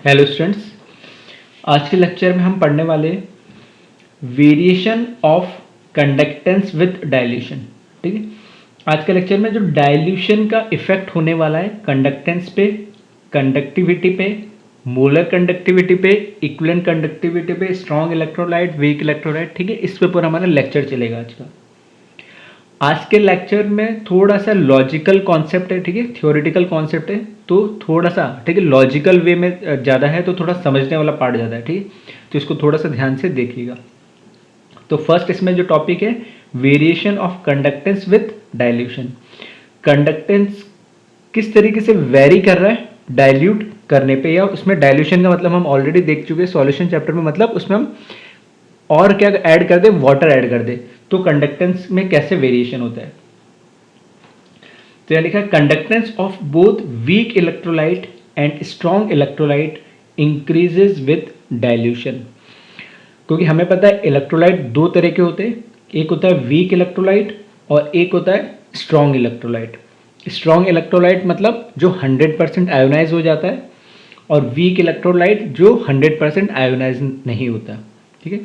Hello students, आज के lecture में हम पढ़ने वाले variation of conductance with dilution. ठीक है, आज के लेक्चर में जो डाइल्यूशन का इफेक्ट होने वाला है कंडक्टेंस पे, कंडक्टिविटी पे, मोलर कंडक्टिविटी पे, इक्विवेलेंट कंडक्टिविटी पे, स्ट्रॉन्ग इलेक्ट्रोलाइट, वीक इलेक्ट्रोलाइट। ठीक है, इस पे पूरा हमारा लेक्चर चलेगा आज के लेक्चर में थोड़ा सा लॉजिकल कॉन्सेप्ट है। ठीक है, थ्योरेटिकल कॉन्सेप्ट है तो थोड़ा सा, ठीक है, लॉजिकल वे में ज़्यादा है तो थोड़ा समझने वाला पार्ट ज़्यादा है। ठीक है, तो इसको थोड़ा सा ध्यान से देखिएगा। तो फर्स्ट इसमें जो टॉपिक है variation of conductance with dilution. Conductance किस तरीके से वेरी कर रहा है डाइल्यूट करने पे, या उसमें डाइल्यूशन का मतलब हम ऑलरेडी देख चुके हैं सॉल्यूशन चैप्टर में, मतलब उसमें हम और क्या ऐड कर दे, वाटर ऐड कर दे तो कंडक्टेंस में कैसे वेरिएशन होता है। तो यह लिखा है conductance of both weak electrolyte and strong electrolyte increases with dilution. क्योंकि हमें पता है इलेक्ट्रोलाइट दो तरह के होते हैं, एक होता है वीक इलेक्ट्रोलाइट और एक होता है स्ट्रॉन्ग इलेक्ट्रोलाइट। स्ट्रॉन्ग इलेक्ट्रोलाइट मतलब जो 100% आयोनाइज हो जाता है, और वीक इलेक्ट्रोलाइट जो 100% आयोनाइज नहीं होता। ठीक है,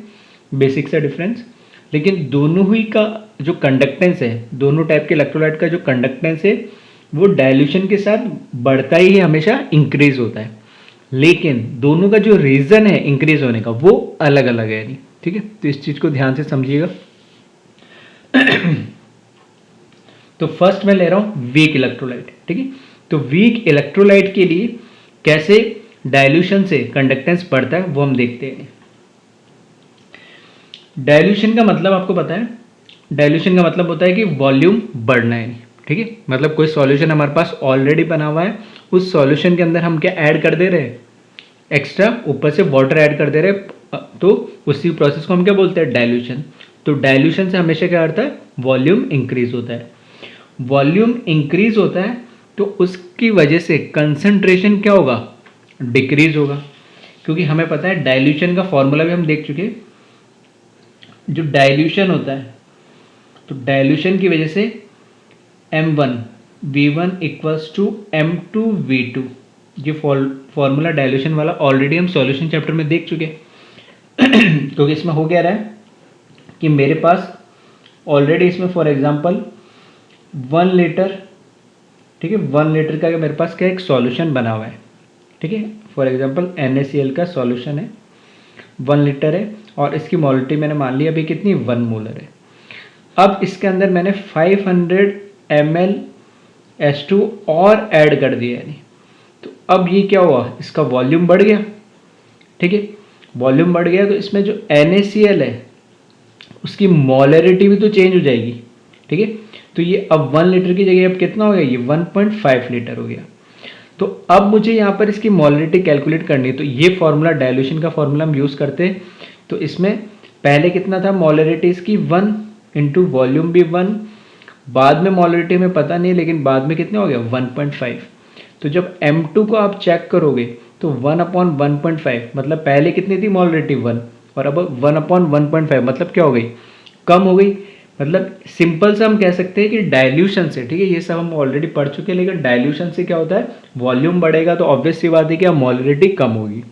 बेसिक सा डिफरेंस। लेकिन दोनों ही का जो कंडक्टेंस है, दोनों टाइप के इलेक्ट्रोलाइट का जो कंडक्टेंस है वो डाइल्यूशन के साथ बढ़ता ही है, हमेशा इंक्रीज होता है। लेकिन दोनों का जो रीजन है इंक्रीज होने का वो अलग अलग है नहीं। ठीक है, तो इस चीज को ध्यान से समझिएगा। तो फर्स्ट मैं ले रहा हूं वीक इलेक्ट्रोलाइट। ठीक है, तो वीक इलेक्ट्रोलाइट के लिए कैसे डाइल्यूशन से कंडक्टेंस बढ़ता है वो हम देखते हैं। डाइल्यूशन का मतलब आपको पता है, डाइल्यूशन का मतलब होता है कि वॉल्यूम बढ़ना है। ठीक है, मतलब कोई सॉल्यूशन हमारे पास ऑलरेडी बना हुआ है, उस सॉल्यूशन के अंदर हम क्या ऐड कर दे रहे हैं, एक्स्ट्रा ऊपर से वाटर ऐड कर दे रहे हैं, तो उसी प्रोसेस को हम क्या बोलते हैं, डाइल्यूशन। तो डाइल्यूशन से हमेशा क्या होता है, वॉल्यूम इंक्रीज होता है। वॉल्यूम इंक्रीज होता है तो उसकी वजह से कंसंट्रेशन क्या होगा, डिक्रीज होगा। क्योंकि हमें पता है डाइल्यूशन का फॉर्मूला भी हम देख चुके हैं। जो डाइल्यूशन होता है तो डाइल्यूशन की वजह से M1 V1 equals to M2 V2, ये फॉर्मूला डाइल्यूशन वाला ऑलरेडी हम सॉल्यूशन चैप्टर में देख चुके हैं। क्योंकि इसमें हो क्या रहा है कि मेरे पास ऑलरेडी इसमें फॉर एग्जांपल 1 लीटर, ठीक है, 1 लीटर का मेरे पास क्या एक सॉल्यूशन बना हुआ है। ठीक है, फॉर एग्जांपल NaCl का सॉल्यूशन है, 1 लीटर है और इसकी मोलिटी मैंने मान ली अभी कितनी, 1 मोलर है। अब इसके अंदर मैंने 500 ml H2 और ऐड कर दिया है। तो अब ये क्या हुआ, इसका वॉल्यूम बढ़ गया। ठीक है, वॉल्यूम बढ़ गया तो इसमें जो NaCl है उसकी मोलरिटी भी तो चेंज हो जाएगी। ठीक है, तो ये अब 1 लीटर की जगह अब कितना हो गया, ये 1.5 लीटर हो गया। तो अब मुझे यहाँ पर इसकी मोलरिटी कैलकुलेट करनी है, तो ये फॉर्मूला डाइल्यूशन का फॉर्मूला हम यूज़ करते हैं। तो इसमें पहले कितना था, मोलरिटी इसकी 1 इंटू वॉल्यूम भी 1, बाद में मोलरिटी में पता नहीं, लेकिन बाद में कितना हो गया 1.5। तो जब M2 को आप चेक करोगे तो 1/1.5, मतलब पहले कितनी थी मोलरिटी 1 और अब 1/1.5, मतलब क्या हो गई, कम हो गई। मतलब सिंपल सा हम कह सकते हैं कि डाइल्यूशन से, ठीक है, ये सब हम ऑलरेडी पढ़ चुके हैं, लेकिन डाइल्यूशन से क्या होता है, वॉल्यूम बढ़ेगा तो ऑब्वियस सी बात है कि मोलरिटी कम होगी।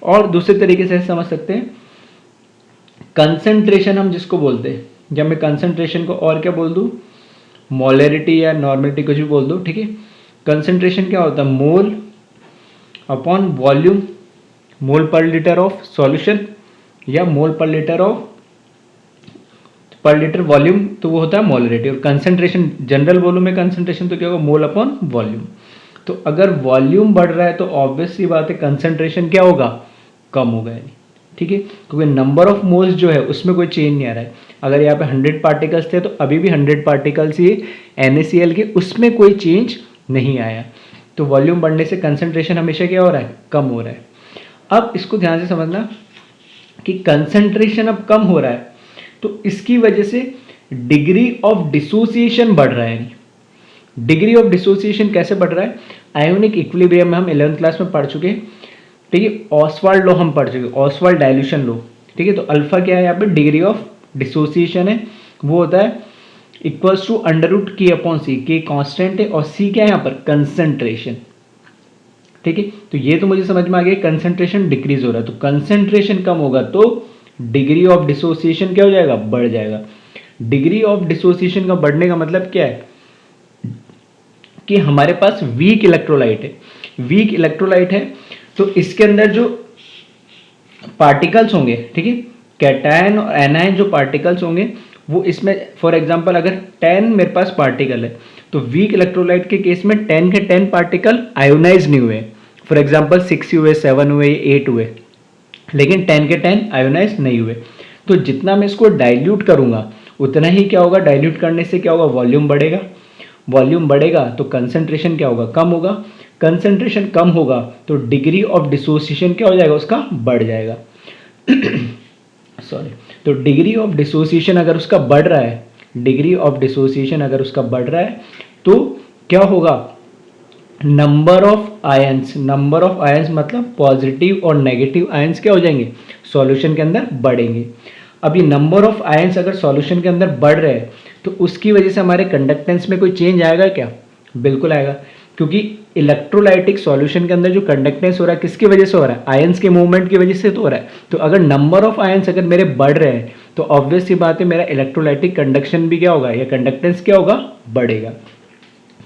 और दूसरे तरीके से समझ सकते हैं कंसंट्रेशन हम जिसको बोलते हैं, जब मैं कंसंट्रेशन को और क्या बोल दूं, मोलरिटी या नॉर्मलिटी कुछ भी बोल दो। ठीक है, कंसंट्रेशन क्या होता है, मोल अपॉन वॉल्यूम, मोल पर लीटर ऑफ सॉल्यूशन या मोल पर लीटर ऑफ पर लीटर वॉल्यूम, तो वो होता है मोलरिटी। और कंसंट्रेशन जनरल बोलूं मैं कंसंट्रेशन तो क्या होगा, मोल अपॉन वॉल्यूम। तो अगर वॉल्यूम बढ़ रहा है तो ऑब्वियस सी बात है कंसंट्रेशन क्या होगा, कम होगा। ठीक है, क्योंकि नंबर ऑफ मोल्स जो है उसमें कोई चेंज नहीं आ रहा है। अगर यहाँ पे 100 पार्टिकल्स थे तो अभी भी 100 पार्टिकल्स ही NaCl के, उसमें कोई चेंज नहीं आया। तो वॉल्यूम बढ़ने से कंसंट्रेशन हमेशा क्या हो रहा है, कम हो रहा है। अब इसको ध्यान से समझना कि कंसंट्रेशन अब कम हो रहा है तो इसकी वजह से डिग्री ऑफ डिसोसिएशन बढ़ रहा है। डिग्री ऑफ डिसोसिएशन कैसे बढ़ रहा है, आयोनिक इक्विलिब्रियम में हम 11th क्लास में पढ़ चुके हैं। ठीक है, ऑसवाल्ड लॉ हम पढ़ चुके, ऑसवाल्ड डाइल्यूशन लॉ। ठीक है, तो अल्फा क्या है यहाँ पे, डिग्री ऑफ डिसोसिएशन है, वो होता है equals to under root K upon C। K constant है और C क्या है यहाँ पर, कंसंट्रेशन। ठीक है। तो ये तो मुझे समझ में आ गया, कंसंट्रेशन डिक्रीज हो रहा है, तो कंसंट्रेशन कम होगा तो डिग्री ऑफ डिसोसिएशन क्या हो जाएगा, बढ़ जाएगा। डिग्री ऑफ डिसोसिएशन का बढ़ने का मतलब क्या है कि हमारे पास वीक इलेक्ट्रोलाइट है, वीक इलेक्ट्रोलाइट है तो इसके अंदर जो पार्टिकल्स होंगे, ठीक है, कैटायन और एनायन जो पार्टिकल्स होंगे वो इसमें, फॉर एग्जांपल अगर 10 मेरे पास पार्टिकल है तो वीक इलेक्ट्रोलाइट के केस में 10 के 10 पार्टिकल आयोनाइज नहीं हुए, फॉर एग्जांपल 6 हुए, 7 हुए, 8 हुए, लेकिन 10 के 10 आयोनाइज नहीं हुए। तो जितना मैं इसको डाइल्यूट करूंगा उतना ही क्या होगा, डाइल्यूट करने से क्या होगा, वॉल्यूम बढ़ेगा, वॉल्यूम बढ़ेगा तो कंसंट्रेशन क्या होगा, कम होगा, कंसंट्रेशन कम होगा तो डिग्री ऑफ डिसोसिएशन क्या हो जाएगा, उसका बढ़ जाएगा। सॉरी, तो डिग्री ऑफ डिसोसिएशन अगर उसका बढ़ रहा है, डिग्री ऑफ डिसोसिएशन अगर उसका बढ़ रहा है तो क्या होगा, number of ions, number of ions मतलब पॉजिटिव और नेगेटिव आयंस क्या हो जाएंगे, सॉल्यूशन के अंदर बढ़ेंगे। अब ये नंबर ऑफ आयंस अगर सॉल्यूशन के अंदर बढ़ रहे हैं तो उसकी वजह से हमारे कंडक्टेंस में कोई चेंज आएगा क्या, बिल्कुल आएगा, क्योंकि इलेक्ट्रोलाइटिक सॉल्यूशन के अंदर जो कंडक्टेंस हो रहा है किसकी वजह से हो रहा है, आयंस के मूवमेंट की वजह से तो हो रहा है। तो अगर नंबर ऑफ आयंस अगर मेरे बढ़ रहे हैं तो ऑब्वियस सी बात है मेरा इलेक्ट्रोलाइटिक कंडक्शन भी क्या होगा, या कंडक्टेंस क्या होगा, बढ़ेगा।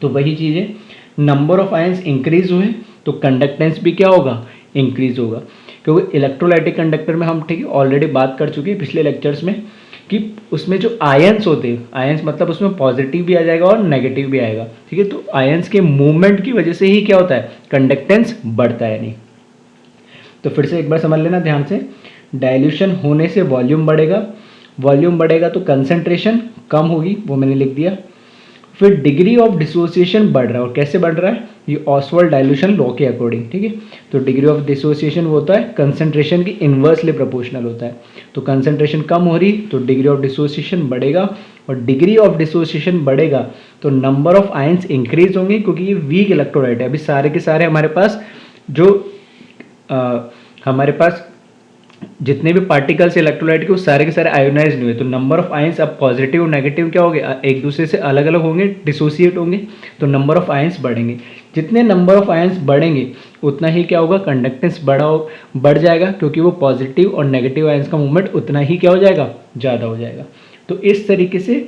तो वही चीज़ है, नंबर ऑफ आयंस इंक्रीज हुए तो कंडक्टेंस भी क्या होगा, इंक्रीज होगा, क्योंकि इलेक्ट्रोलाइटिक कंडक्टर में हम, ठीक है, ऑलरेडी बात कर चुके हैं पिछले लेक्चर्स में कि उसमें जो आयंस होते हैं, आयंस मतलब उसमें पॉजिटिव भी आ जाएगा और नेगेटिव भी आएगा, ठीक है। तो आयंस के मूवमेंट की वजह से ही क्या होता है, कंडक्टेंस बढ़ता है नहीं। तो फिर से एक बार समझ लेना ध्यान से, डाइल्यूशन होने से वॉल्यूम बढ़ेगा, वॉल्यूम बढ़ेगा तो कंसंट्रेशन कम होगी, वो मैंने लिख दिया। फिर डिग्री ऑफ डिसोसिएशन बढ़ रहा है, और कैसे बढ़ रहा है, ये ऑसवाल्ड डाइल्यूशन लॉ के अकॉर्डिंग, ठीक है। तो डिग्री ऑफ डिसोसिएशन वो होता है कंसंट्रेशन की इन्वर्सली प्रोपोर्शनल होता है, तो कंसंट्रेशन कम हो रही तो डिग्री ऑफ डिसोसिएशन बढ़ेगा, और डिग्री ऑफ डिसोसिएशन बढ़ेगा तो नंबर ऑफ आयंस इंक्रीज होंगे, क्योंकि ये वीक इलेक्ट्रोलाइट है। अभी सारे के सारे हमारे पास जो हमारे पास जितने भी पार्टिकल्स इलेक्ट्रोलाइट के वो सारे के सारे आयोनाइज नहीं हुए, तो नंबर ऑफ आयंस अब पॉजिटिव और नेगेटिव क्या होंगे, एक दूसरे से अलग अलग होंगे, डिसोसिएट होंगे, तो नंबर ऑफ आयंस बढ़ेंगे। जितने नंबर ऑफ आयंस बढ़ेंगे उतना ही क्या होगा, कंडक्टेंस बढ़ जाएगा, क्योंकि वो पॉजिटिव और नेगेटिव आयंस का मूवमेंट उतना ही क्या हो जाएगा, ज़्यादा हो जाएगा। तो इस तरीके से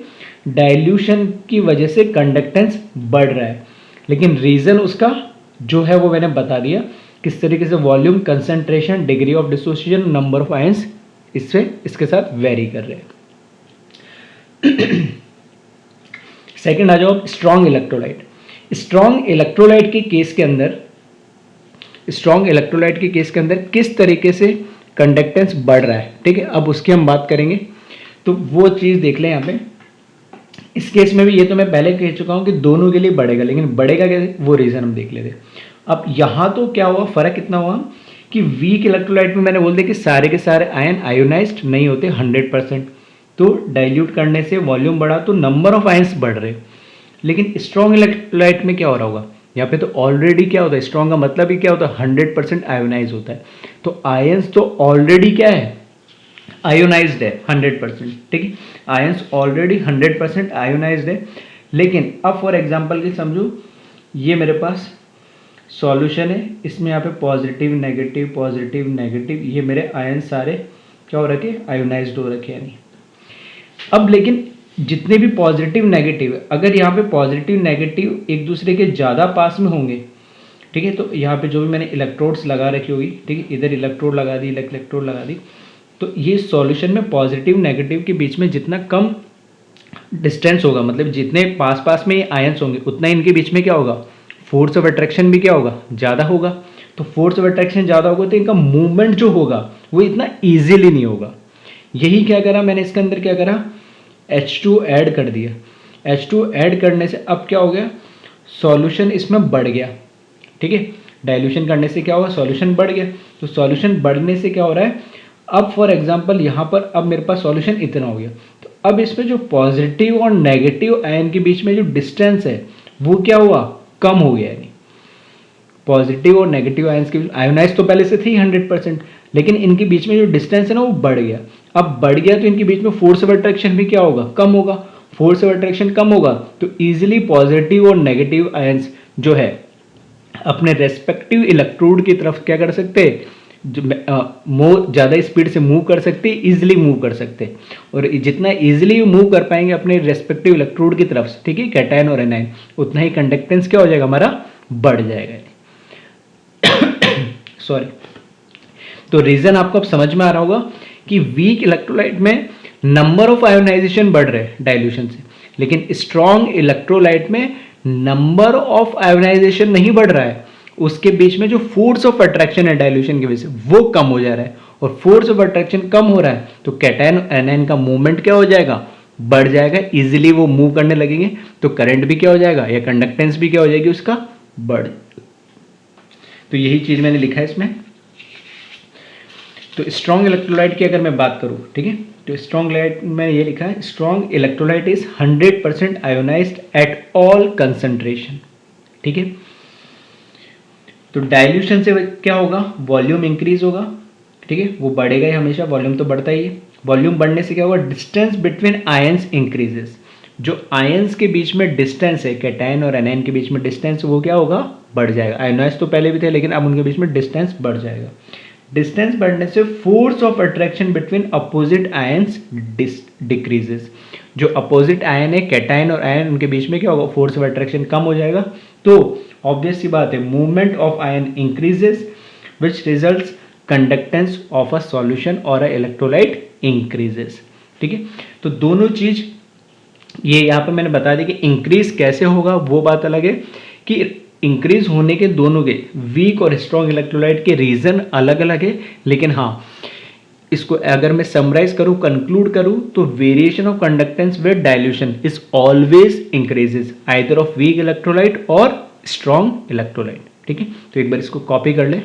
डाइल्यूशन की वजह से कंडक्टेंस बढ़ रहा है, लेकिन रीज़न उसका जो है वो मैंने बता दिया, किस तरीके से volume, concentration, degree of dissociation, number of ions इसके साथ वेरी कर रहे हैं। सेकंड आ जाओ, स्ट्रॉन्ग इलेक्ट्रोलाइट। स्ट्रॉन्ग इलेक्ट्रोलाइट के केस के अंदर, स्ट्रॉन्ग इलेक्ट्रोलाइट के केस के अंदर किस तरीके से कंडक्टेंस बढ़ रहा है, ठीक है, अब उसकी हम बात करेंगे। तो वो चीज़ देख लें यहाँ पे। इस केस में भी ये तो मैं पहले कह चुका हूँ कि दोनों के लिए बढ़ेगा, लेकिन बढ़ेगा कैसे, वो रीज़न हम देख लेते हैं। अब यहाँ तो क्या हुआ, फर्क कितना हुआ कि वीक इलेक्ट्रोलाइट में मैंने बोल दिया कि सारे के सारे आयन आयोनाइज्ड नहीं होते 100%, तो डाइल्यूट करने से वॉल्यूम बढ़ा तो नंबर ऑफ आयंस बढ़ रहे। लेकिन स्ट्रॉन्ग इलेक्ट्रोलाइट में क्या हो रहा होगा, यहाँ पे तो ऑलरेडी क्या होता है, स्ट्रॉन्ग का मतलब ही क्या होता है, 100% आयोनाइज होता है, तो आयंस तो ऑलरेडी क्या है, आयोनाइज्ड है 100%, ठीक है, आयंस ऑलरेडी 100% आयोनाइज्ड है। लेकिन अब फॉर एग्जांपल की समझो, ये मेरे पास सॉल्यूशन है, इसमें यहाँ पे पॉजिटिव नेगेटिव ये मेरे आयन सारे क्या हो रखे, आयोनाइज्ड हो रखे हैं। नहीं अब लेकिन जितने भी पॉजिटिव नेगेटिव, अगर यहाँ पे पॉजिटिव नेगेटिव एक दूसरे के ज़्यादा पास में होंगे, ठीक है, तो यहाँ पे जो भी मैंने इलेक्ट्रोड्स लगा रखी होगी, ठीक है, इधर इलेक्ट्रोड लगा दी, इलेक्ट्रोड लगा दी, तो ये सॉल्यूशन में पॉजिटिव नेगेटिव के बीच में जितना कम डिस्टेंस होगा, मतलब जितने पास पास में ये आयंस होंगे उतना इनके बीच में क्या होगा, फोर्स ऑफ अट्रैक्शन भी क्या होगा, ज़्यादा होगा। तो फोर्स ऑफ अट्रैक्शन ज़्यादा होगा तो इनका मूवमेंट जो होगा वो इतना ईजिली नहीं होगा। यही क्या करा मैंने, इसके अंदर क्या करा, H2 ऐड कर दिया। H2 ऐड करने से अब क्या हो गया, सॉल्यूशन इसमें बढ़ गया, ठीक है, डाइल्यूशन करने से क्या होगा, सॉल्यूशन बढ़ गया। तो सॉल्यूशन बढ़ने से क्या हो रहा है, अब फॉर एग्जांपल यहाँ पर अब मेरे पास सॉल्यूशन इतना हो गया, तो अब इसमें जो पॉजिटिव और नेगेटिव आयन के बीच में जो डिस्टेंस है वो क्या हुआ, कम हो गया। यानी पॉजिटिव और नेगेटिव आयंस के आयोनाइज तो पहले से थी 100%, लेकिन इनके बीच में जो डिस्टेंस है ना वो बढ़ गया। अब बढ़ गया तो इनके बीच में फोर्स ऑफ अट्रैक्शन भी क्या होगा, कम होगा। फोर्स ऑफ अट्रैक्शन कम होगा तो इजीली पॉजिटिव और नेगेटिव आयंस जो है अपने रेस्पेक्टिव इलेक्ट्रोड की तरफ क्या कर सकते हैं, जो ज़्यादा स्पीड से मूव कर सकते हैं, इजिली मूव कर सकते हैं। और जितना इजिली मूव कर पाएंगे अपने रेस्पेक्टिव इलेक्ट्रोड की तरफ से, ठीक है, कैटायन और एनायन, उतना ही कंडक्टेंस क्या हो जाएगा हमारा, बढ़ जाएगा। सॉरी। तो रीजन आपको अब समझ में आ रहा होगा कि वीक इलेक्ट्रोलाइट में नंबर ऑफ आयोनाइजेशन बढ़ रहे हैं डाइल्यूशन से, लेकिन स्ट्रॉन्ग इलेक्ट्रोलाइट में नंबर ऑफ आयोनाइजेशन नहीं बढ़ रहा है, उसके बीच में जो फोर्स ऑफ अट्रैक्शन है डाइल्यूशन की वजह से वो कम हो जा रहा है। और फोर्स ऑफ अट्रैक्शन कम हो रहा है तो कैटायन एनायन का मूवमेंट क्या हो जाएगा, बढ़ जाएगा, इजीली वो मूव करने लगेंगे, तो करंट भी क्या हो जाएगा या कंडक्टेंस भी क्या हो जाएगी उसका, बढ़। तो यही चीज मैंने लिखा है इसमें। तो स्ट्रॉन्ग इलेक्ट्रोलाइट की अगर मैं बात करूं, ठीक है, तो स्ट्रॉन्ग लाइट में ये लिखा है, strong electrolyte is 100% ionised at all concentration, ठीक है। तो डाइल्यूशन से क्या होगा, वॉल्यूम इंक्रीज होगा, ठीक है, वो बढ़ेगा ही हमेशा, वॉल्यूम तो बढ़ता ही है। वॉल्यूम बढ़ने से क्या होगा, डिस्टेंस बिटवीन आयंस इंक्रीजेस, जो आयंस के बीच में डिस्टेंस है, कैटायन और एनायन के बीच में डिस्टेंस, वो क्या होगा, बढ़ जाएगा। आयोनाइज तो पहले भी थे लेकिन अब उनके बीच में डिस्टेंस बढ़ जाएगा। डिस्टेंस बढ़ने से force of attraction between opposite ions decreases, जो अपोजिट आयन है कैटायन और आयन, उनके बीच में क्या होगा, फोर्स ऑफ अट्रैक्शन कम हो जाएगा। तो ऑब्वियस सी बात है, movement of ion increases which results conductance of a solution और अ इलेक्ट्रोलाइट इंक्रीजेस, ठीक है। तो दोनों चीज ये यहाँ पे मैंने बता दी कि इंक्रीज कैसे होगा, वो बात अलग है कि इंक्रीज होने के दोनों के वीक और स्ट्रॉन्ग इलेक्ट्रोलाइट के रीजन अलग अलग है। लेकिन हाँ, इसको अगर मैं समराइज करूं, कंक्लूड करूं, तो variation of conductance with dilution is always increases either of weak electrolyte और स्ट्रॉन्ग इलेक्ट्रोलाइट, ठीक है। तो एक बार इसको कॉपी कर ले।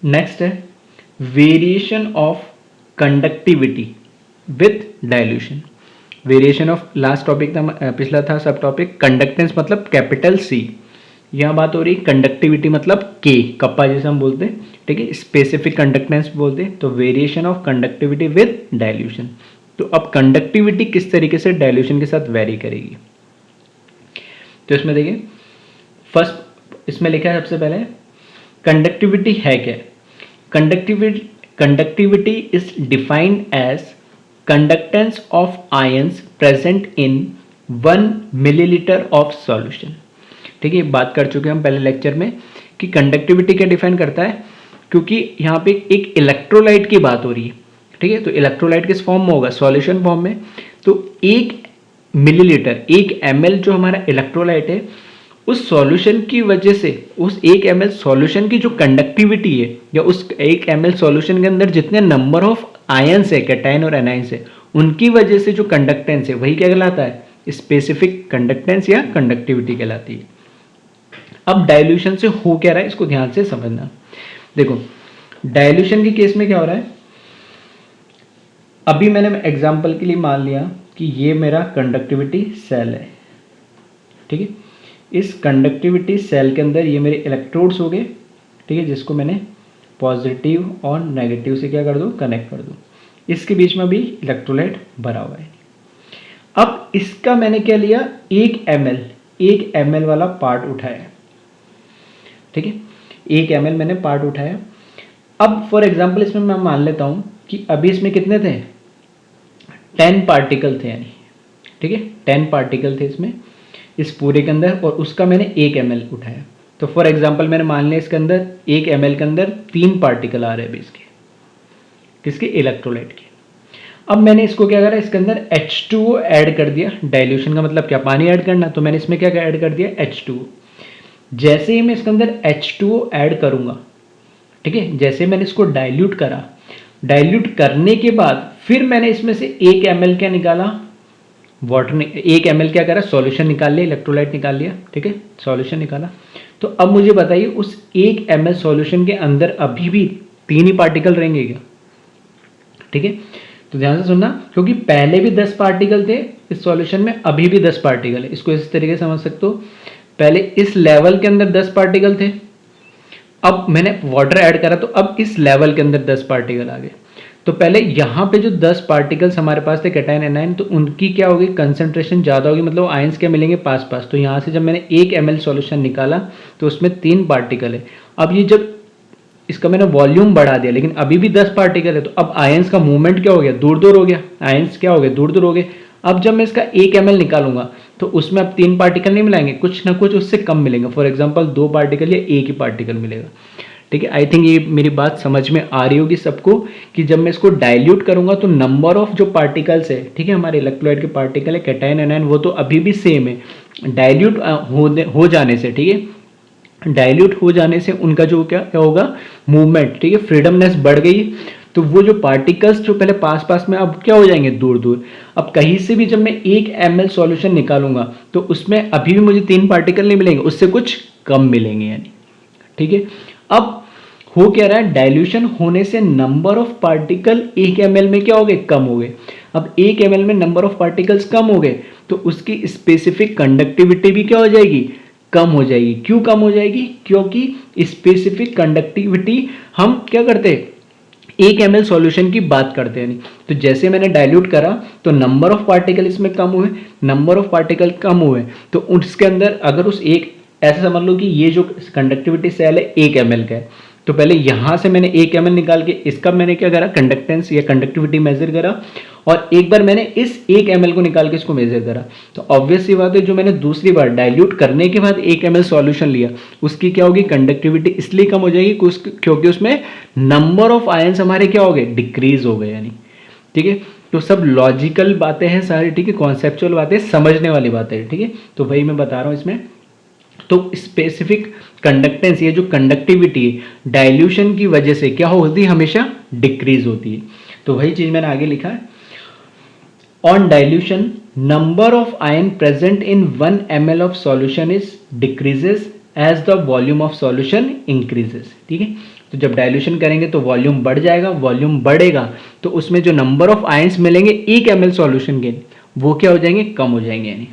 नेक्स्ट है variation of conductivity with dilution. Variation of, last topic था, पिछला था सब टॉपिक कंडक्टेंस मतलब कैपिटल सी, यहाँ बात हो रही कंडक्टिविटी मतलब के, कप्पा जैसे हम बोलते हैं, ठीक है, स्पेसिफिक कंडक्टेंस बोलते हैं। तो variation of conductivity with dilution, तो अब कंडक्टिविटी किस तरीके से डाइल्यूशन के साथ वेरी करेगी, तो इसमें देखिए फर्स्ट इसमें लिखा है सबसे पहले कंडक्टिविटी है क्या। Conductivity is defined as conductance of ions present in 1 millilitre of solution, ठीक है। बात कर चुके हैं हम पहले लेक्चर में कि कंडक्टिविटी क्या डिफाइन करता है, क्योंकि यहाँ पे एक इलेक्ट्रोलाइट की बात हो रही है, ठीक है। तो इलेक्ट्रोलाइट किस फॉर्म में होगा, सॉल्यूशन फॉर्म में। तो 1 मिलीलीटर, 1 ml जो हमारा इलेक्ट्रोलाइट है, उस सॉल्यूशन की वजह से, उस 1 ml सॉल्यूशन की जो कंडक्टिविटी है, या उस 1 ml सॉल्यूशन के अंदर जितने नंबर ऑफ आयंस है, कैटायन और एनायंस है, उनकी वजह से जो कंडक्टेंस है वही क्या कहलाता है, स्पेसिफिक कंडक्टेंस या कंडक्टिविटी कहलाती है। अब डाइल्यूशन से हो क्या रहा है, इसको ध्यान से समझना। देखो डाइल्यूशन के केस में क्या हो रहा है, अभी मैंने एग्जांपल के लिए मान लिया कि ये मेरा कंडक्टिविटी सेल है, ठीक है। इस कंडक्टिविटी सेल के अंदर ये मेरे इलेक्ट्रोड्स हो गए, ठीक है, जिसको मैंने पॉजिटिव और नेगेटिव से क्या कर दूं, कनेक्ट कर दूं। इसके बीच में भी इलेक्ट्रोलाइट भरा हुआ है। अब इसका मैंने क्या लिया, 1 ml वाला पार्ट उठाया, ठीक है, 1 ml मैंने पार्ट उठाया। अब फॉर एग्जांपल इसमें मैं मान लेता हूं कि अभी इसमें कितने थे, 10 पार्टिकल थे, यानी ठीक है 10 पार्टिकल थे इसमें, इस पूरे के अंदर, और उसका मैंने 1 ml उठाया। तो फॉर एग्जांपल मैंने मान लिया इसके अंदर 1 ml के अंदर 3 पार्टिकल आ रहे हैं इसके, किसके, इलेक्ट्रोलाइट के। अब मैंने इसको क्या करा, इसके अंदर H2O ऐड कर दिया। डाइल्यूशन का मतलब क्या, पानी ऐड करना, तो मैंने इसमें क्या ऐड कर दिया, H2O। जैसे ही मैं इसके अंदर H2O ऐड करूंगा, ठीक है, जैसे मैंने इसको डाइल्यूट करा, डाइल्यूट करने के बाद फिर मैंने इसमें से 1 ml क्या निकाला, वाटर ने 1 ml क्या करा, सॉल्यूशन निकाल लिया, इलेक्ट्रोलाइट निकाल लिया, ठीक है, सॉल्यूशन निकाला। तो अब मुझे बताइए उस 1 ml सॉल्यूशन के अंदर अभी भी 3 ही पार्टिकल रहेंगे क्या, ठीक है। तो ध्यान से सुनना, क्योंकि पहले भी 10 पार्टिकल थे इस सॉल्यूशन में, अभी भी 10 पार्टिकल है। इसको इस तरीके से समझ सकते हो, पहले इस लेवल के अंदर 10 पार्टिकल थे, अब मैंने वाटर ऐड करा तो अब इस लेवल के अंदर 10 पार्टिकल आ गए। तो पहले यहाँ पे जो 10 पार्टिकल्स हमारे पास थे कैटायन एनायन, तो उनकी क्या होगी, कंसंट्रेशन ज़्यादा होगी, मतलब आयंस क्या मिलेंगे, पास पास। तो यहाँ से जब मैंने 1 ml सॉल्यूशन निकाला तो उसमें 3 पार्टिकल है। अब ये जब इसका मैंने वॉल्यूम बढ़ा दिया, लेकिन अभी भी 10 पार्टिकल है, तो अब आयंस का मूवमेंट क्या हो गया, दूर दूर हो गया। आयंस क्या हो गए, दूर दूर हो गए। अब जब मैं इसका 1 ml निकालूंगा तो उसमें अब 3 पार्टिकल नहीं मिलाएंगे, कुछ ना कुछ उससे कम मिलेंगे। फॉर एग्जाम्पल 2 पार्टिकल या 1 ही पार्टिकल मिलेगा। ठीक है, आई थिंक ये मेरी बात समझ में आ रही होगी सबको, कि जब मैं इसको डाइल्यूट करूंगा तो नंबर ऑफ जो पार्टिकल्स है, ठीक है, हमारे इलेक्ट्रोलाइट के पार्टिकल है कैटायन एनायन, वो तो अभी भी सेम है। डाइल्यूट हो जाने से, ठीक है, डाइल्यूट हो जाने से उनका जो क्या क्या होगा, मूवमेंट, ठीक है, फ्रीडमनेस बढ़ गई। तो वो जो पार्टिकल्स जो पहले पास पास में, अब क्या हो जाएंगे, दूर दूर। अब कहीं से भी जब मैं 1 ml सॉल्यूशन निकालूंगा तो उसमें अभी भी मुझे 3 पार्टिकल नहीं मिलेंगे, उससे कुछ कम मिलेंगे यानी। ठीक है, अब हो क्या रहा है, डाइल्यूशन होने से नंबर ऑफ पार्टिकल 1 ml में क्या हो गए, कम हो गए। अब 1 ml में नंबर ऑफ पार्टिकल्स कम हो गए तो उसकी स्पेसिफिक कंडक्टिविटी भी क्या हो जाएगी, कम हो जाएगी। क्यों कम हो जाएगी, क्योंकि स्पेसिफिक कंडक्टिविटी हम क्या करते हैं, 1 ml सॉल्यूशन की बात करते हैं। नहीं तो जैसे मैंने डाइल्यूट करा तो नंबर ऑफ पार्टिकल इसमें कम हुए, नंबर ऑफ पार्टिकल कम हुए तो उसके अंदर अगर उस एक, ऐसे समझ लो कि ये जो कंडक्टिविटी सेल है 1 ml का है, तो पहले यहां से मैंने 1 ml निकाल के इसका मैंने क्या करा, कंडक्टेंस या कंडक्टिविटी मेजर करा, और एक बार मैंने इस 1 ml को निकाल के इसको मेजर करा। तो ऑब्वियस सी बात है, जो मैंने दूसरी बार डाइल्यूट करने के बाद 1 ml सॉल्यूशन लिया उसकी क्या होगी, कंडक्टिविटी इसलिए कम हो जाएगी क्योंकि उसमें नंबर ऑफ आयंस हमारे क्या हो गए, डिक्रीज हो गए यानी। ठीक है, तो सब लॉजिकल बातें हैं सारी, ठीक है, कॉन्सेप्चुअल बातें, समझने वाली बातें हैं। ठीक है, तो वही मैं बता रहा हूं इसमें। तो स्पेसिफिक कंडक्टेंस, ये जो कंडक्टिविटी है डाइल्यूशन की वजह से क्या होती है, हमेशा डिक्रीज होती है। तो वही चीज मैंने आगे लिखा है, on dilution number of ion present in 1 ml of solution is decreases as the volume of solution increases. ठीक है, तो जब डाइल्यूशन करेंगे तो वॉल्यूम बढ़ जाएगा, वॉल्यूम बढ़ेगा तो उसमें जो नंबर ऑफ आयंस मिलेंगे 1 ml सॉल्यूशन के, वो क्या हो जाएंगे, कम हो जाएंगे यानी।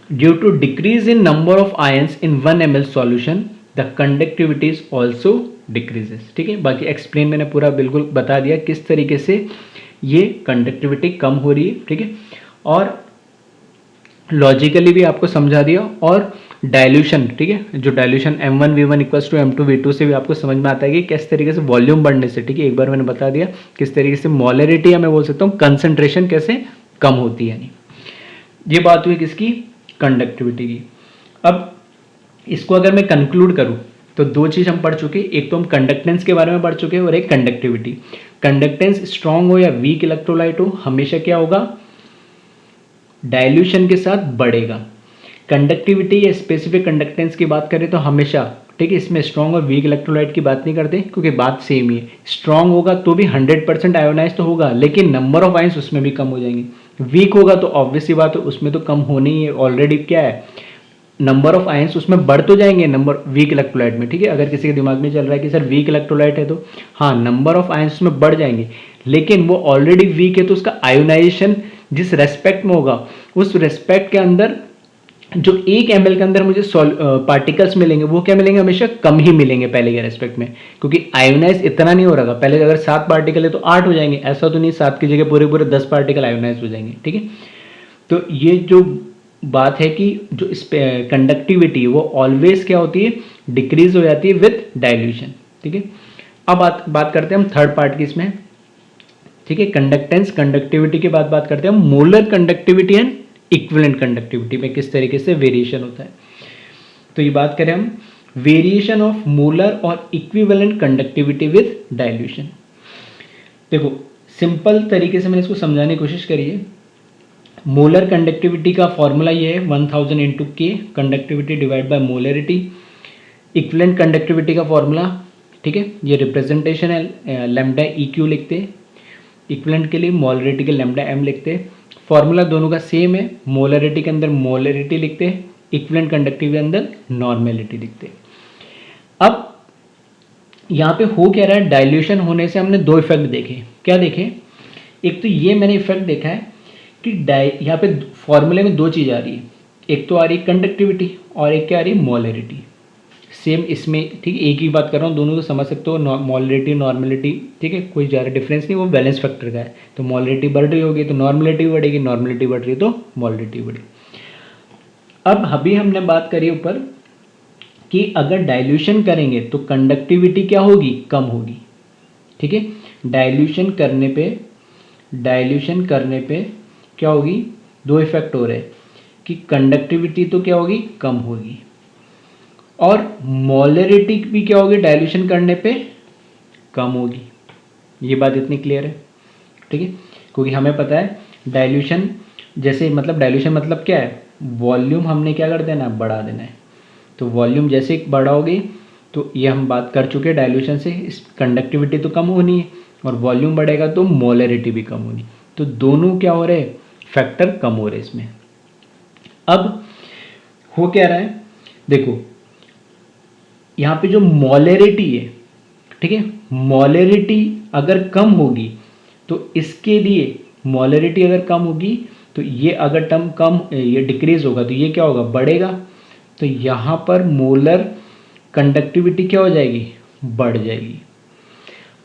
Due to decrease in number of ions in 1 ml solution, the conductivity is also decreases। ठीक है, बाकी एक्सप्लेन मैंने पूरा बिल्कुल बता दिया किस तरीके से ये कंडक्टिविटी कम हो रही है। ठीक है, और लॉजिकली भी आपको समझा दिया, और डाइल्यूशन, ठीक है, जो dilution M1V1 equals to M2V2 से भी आपको समझ में आता है कि किस तरीके से वॉल्यूम बढ़ने से, ठीक है, एक बार मैंने बता दिया किस तरीके से मोलरिटी, या मैं बोल सकता हूँ कंसंट्रेशन कैसे कम होती है। ये बात हुई किसकी, कंडक्टिविटी की। अब इसको अगर मैं कंक्लूड करूं तो 2 चीज हम पढ़ चुके, एक तो हम कंडक्टेंस के बारे में पढ़ चुके और एक कंडक्टिविटी। कंडक्टेंस स्ट्रांग हो या वीक इलेक्ट्रोलाइट हो, हमेशा क्या होगा, डाइल्यूशन के साथ बढ़ेगा। कंडक्टिविटी या स्पेसिफिक कंडक्टेंस की बात करें तो हमेशा, ठीक है, इसमें स्ट्रांग और वीक इलेक्ट्रोलाइट की बात नहीं करते क्योंकि बात सेम ही है। स्ट्रांग होगा तो भी 100% आयोनाइज तो होगा, लेकिन नंबर ऑफ आयंस उसमें भी कम हो जाएंगे। वीक होगा तो ऑब्वियस सी बात है उसमें तो कम होने ही है, ऑलरेडी क्या है, नंबर ऑफ आयंस उसमें बढ़ तो जाएंगे नंबर वीक इलेक्ट्रोलाइट में। ठीक है, अगर किसी के दिमाग में चल रहा है कि सर वीक इलेक्ट्रोलाइट है तो हाँ, नंबर ऑफ आयंस उसमें बढ़ जाएंगे, लेकिन वो ऑलरेडी वीक है तो उसका आयोनाइजेशन जिस रेस्पेक्ट में होगा उस रेस्पेक्ट के अंदर जो 1 ml के अंदर मुझे पार्टिकल्स मिलेंगे वो क्या मिलेंगे, हमेशा कम ही मिलेंगे पहले के रेस्पेक्ट में, क्योंकि आयोनाइज इतना नहीं हो रहा। पहले अगर 7 पार्टिकल है तो 8 हो जाएंगे, ऐसा तो नहीं 7 की जगह पूरे पूरे 10 पार्टिकल आयोनाइज हो जाएंगे। ठीक है, तो ये जो बात है कि जो इस कंडक्टिविटी वो ऑलवेज क्या होती है, डिक्रीज हो जाती है विद डाइल्यूशन। ठीक है, अब बात करते हैं हम थर्ड पार्ट की इसमें। ठीक है, कंडक्टेंस कंडक्टिविटी के बाद बात करते हैं हम molar conductivity and equivalent conductivity में किस तरीके से वेरिएशन होता है। तो ये बात करें हम वेरिएशन ऑफ मोलर और इक्विवेलेंट कंडक्टिविटी विद डाइल्यूशन। देखो सिंपल तरीके से मैंने इसको समझाने की कोशिश करी है। मोलर कंडक्टिविटी का फॉर्मूला ये है 1000 इंटू के conductivity divide by molarity. Equivalent conductivity का फॉर्मूला, ठीक है, ये रिप्रेजेंटेशन है, लैम्डा EQ लिखते हैं इक्विवेलेंट के लिए, मोलरिटी के लैम्डा M लिखते हैं। फॉर्मूला दोनों का सेम है, मोलरिटी के अंदर मोलरिटी लिखते हैं, इक्विवेलेंट कंडक्टिविटी के अंदर नॉर्मेलिटी लिखते हैं। अब यहाँ पे हो क्या रहा है, डाइल्यूशन होने से हमने दो इफेक्ट देखे। क्या देखे? एक तो ये मैंने इफेक्ट देखा है कि यहाँ पे फॉर्मूले में दो चीज़ आ रही है, एक तो आ रही है कंडक्टिविटी और एक क्या आ रही है, मोलरिटी। सेम इसमें, ठीक है, एक ही बात कर रहा हूँ, दोनों को समझ सकते हो, मोलरिटी नॉर्मलिटी, ठीक है, कोई ज़्यादा डिफरेंस नहीं, वो बैलेंस फैक्टर का है। तो मोलरिटी बढ़ रही होगी तो नॉर्मलिटी बढ़ेगी, नॉर्मलिटी बढ़ रही है तो मोलरिटी बढ़ेगी। अब अभी हमने बात करी ऊपर कि अगर डाइल्यूशन करेंगे तो कंडक्टिविटी क्या होगी, कम होगी। ठीक है, डाइल्यूशन करने पे क्या होगी, दो इफेक्ट हो रहे हैं कि कंडक्टिविटी तो क्या होगी, कम होगी, और मोलरिटी भी क्या होगी, डाइल्यूशन करने पे कम होगी। ये बात इतनी क्लियर है? ठीक है, क्योंकि हमें पता है डाइल्यूशन जैसे, मतलब डाइल्यूशन मतलब क्या है, वॉल्यूम हमने क्या कर देना है, बढ़ा देना है। तो वॉल्यूम जैसे बढ़ाओगे तो ये हम बात कर चुके हैं डाइल्यूशन से, इस कंडक्टिविटी तो कम होनी है, और वॉल्यूम बढ़ेगा तो मोलरिटी भी कम होनी। तो दोनों क्या हो रहे हैं, फैक्टर कम हो रहे इसमें। अब हो क्या रहा है, देखो यहाँ पे जो मोलरिटी है, ठीक है, मोलरिटी अगर कम होगी तो इसके लिए, मोलरिटी अगर कम होगी तो ये अगर टर्म कम, ये डिक्रीज होगा तो ये क्या होगा, बढ़ेगा। तो यहाँ पर मोलर कंडक्टिविटी क्या हो जाएगी, बढ़ जाएगी।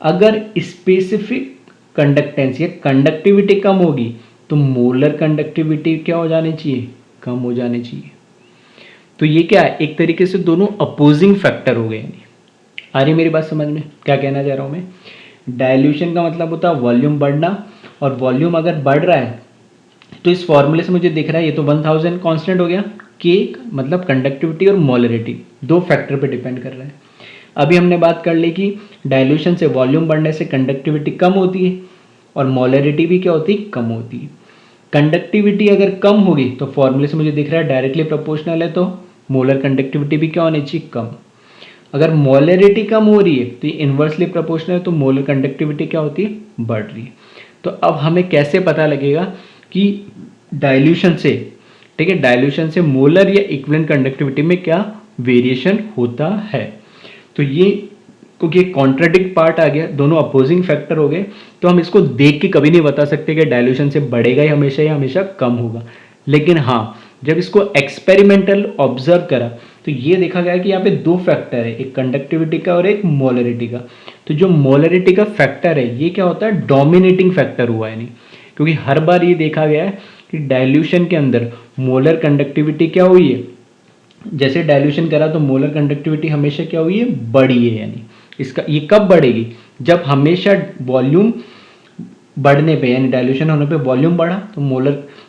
अगर स्पेसिफिक कंडक्टेंस या कंडक्टिविटी कम होगी तो मोलर कंडक्टिविटी क्या हो जानी चाहिए, कम हो जानी चाहिए। तो ये क्या है, एक तरीके से दोनों अपोजिंग फैक्टर हो गए। आ रही मेरी बात समझ में, क्या कहना चाह रहा हूँ मैं? डाइल्यूशन का मतलब होता है वॉल्यूम बढ़ना, और वॉल्यूम अगर बढ़ रहा है तो इस फॉर्मूले से मुझे दिख रहा है ये तो 1000 कांस्टेंट हो गया, के मतलब कंडक्टिविटी और मोलरिटी दो फैक्टर पे डिपेंड कर रहा है। अभी हमने बात कर ली कि डाइल्यूशन से, वॉल्यूम बढ़ने से कंडक्टिविटी कम होती है और मोलरिटी भी क्या होती है, कम होती है। कंडक्टिविटी अगर कम होगी तो फॉर्मूले से मुझे दिख रहा है डायरेक्टली प्रोपोर्शनल है, तो मोलर कंडक्टिविटी भी क्या होनी चाहिए, कम। अगर मोलरिटी कम हो रही है तो ये इन्वर्सली प्रोपोर्शनल है, तो मोलर कंडक्टिविटी क्या होती है, बढ़ रही है। तो अब हमें कैसे पता लगेगा कि डाइल्यूशन से, ठीक है, डाइल्यूशन से मोलर या इक्विवेलेंट कंडक्टिविटी में क्या वेरिएशन होता है? तो ये, क्योंकि कॉन्ट्राडिक्ट पार्ट आ गया, दोनों अपोजिंग फैक्टर हो गए, तो हम इसको देख के कभी नहीं बता सकते कि डाइल्यूशन से बढ़ेगा ही हमेशा या हमेशा कम होगा। लेकिन हाँ, जब इसको एक्सपेरिमेंटल ऑब्जर्व करा तो ये देखा गया कि यहाँ पे दो फैक्टर है, एक कंडक्टिविटी का और एक मोलरिटी का। तो जो मोलरिटी का फैक्टर है ये क्या होता है, डोमिनेटिंग फैक्टर हुआ है, नहीं, क्योंकि हर बार ये देखा गया है कि डाइल्यूशन के अंदर मोलर कंडक्टिविटी क्या हुई है, जैसे डाइल्यूशन करा तो मोलर कंडक्टिविटी हमेशा क्या हुई है, बढ़ी है। यानी इसका, ये कब बढ़ेगी, जब हमेशा वॉल्यूम बढ़ने पे, यानी डाइल्यूशन होने पे वॉल्यूम बढ़ा तो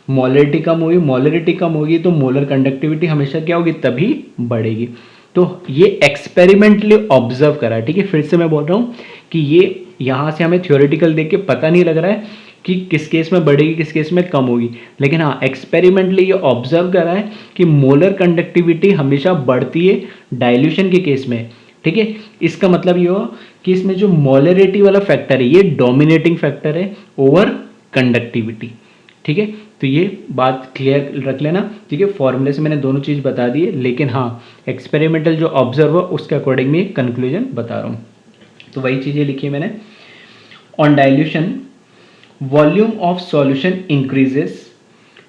मोलरिटी कम होगी, मोलरिटी कम होगी तो मोलर कंडक्टिविटी हमेशा क्या होगी, तभी बढ़ेगी। तो ये एक्सपेरिमेंटली ऑब्जर्व करा, ठीक है। फिर से मैं बोल रहा हूँ कि ये यहाँ से हमें थ्योरेटिकल देख के पता नहीं लग रहा है कि किस केस में बढ़ेगी किस केस में कम होगी, लेकिन हाँ एक्सपेरिमेंटली ये ऑब्जर्व करा है कि मोलर कंडक्टिविटी हमेशा बढ़ती है डाइल्यूशन के केस में, ठीक है। इसका मतलब ये हो कि इसमें जो मोलरिटी वाला फैक्टर है ये डोमिनेटिंग फैक्टर है ओवर कंडक्टिविटी, ठीक है। तो ये बात क्लियर रख लेना, ठीक है। फॉर्मूले से मैंने दोनों चीज़ बता दी है, लेकिन हाँ एक्सपेरिमेंटल जो ऑब्जर्व हुआ उसके अकॉर्डिंग में कंक्लूजन बता रहा हूँ। तो वही चीज़ें लिखी है मैंने। On dilution volume of solution increases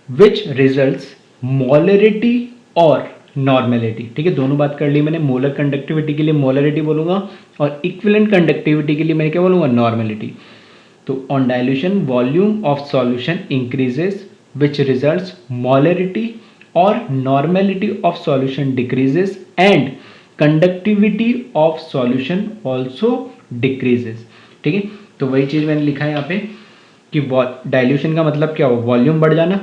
which results molarity और नॉर्मेलिटी, ठीक है। दोनों बात कर ली मैंने, मोलर कंडक्टिविटी के लिए मोलरिटी बोलूंगा और इक्विवेलेंट कंडक्टिविटी के लिए मैं क्या बोलूंगा, नॉर्मेलिटी। तो on dilution volume of solution increases which results molarity और normality of solution decreases and conductivity of solution also decreases, ठीक है। तो वही चीज मैंने लिखा है यहाँ पे कि डाइल्यूशन का मतलब क्या हो, वॉल्यूम बढ़ जाना,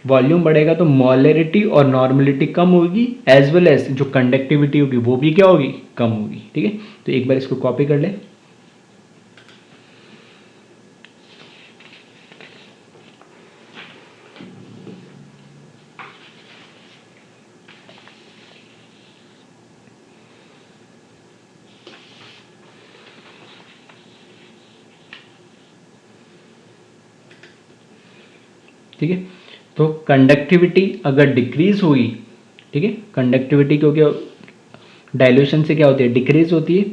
वॉल्यूम बढ़ेगा तो मोलरिटी और नॉर्मलिटी कम होगी, एज वेल एज जो कंडक्टिविटी होगी वो भी क्या होगी, कम होगी, ठीक है। तो एक बार इसको कॉपी कर ले। ठीक है, तो कंडक्टिविटी अगर डिक्रीज हुई, ठीक है, कंडक्टिविटी क्योंकि डाइल्यूशन से क्या होती है, डिक्रीज होती है,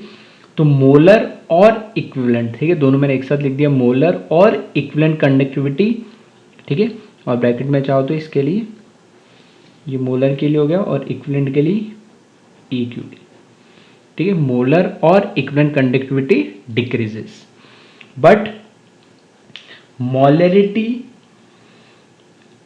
तो मोलर और इक्विवेलेंट, ठीक है, दोनों मैंने एक साथ लिख दिया, मोलर और इक्विवेलेंट कंडक्टिविटी, ठीक है, और ब्रैकेट में चाहो तो इसके लिए ये मोलर के लिए हो गया और इक्विवेलेंट के लिए EQD, ठीक है। मोलर और equivalent conductivity decreases but molarity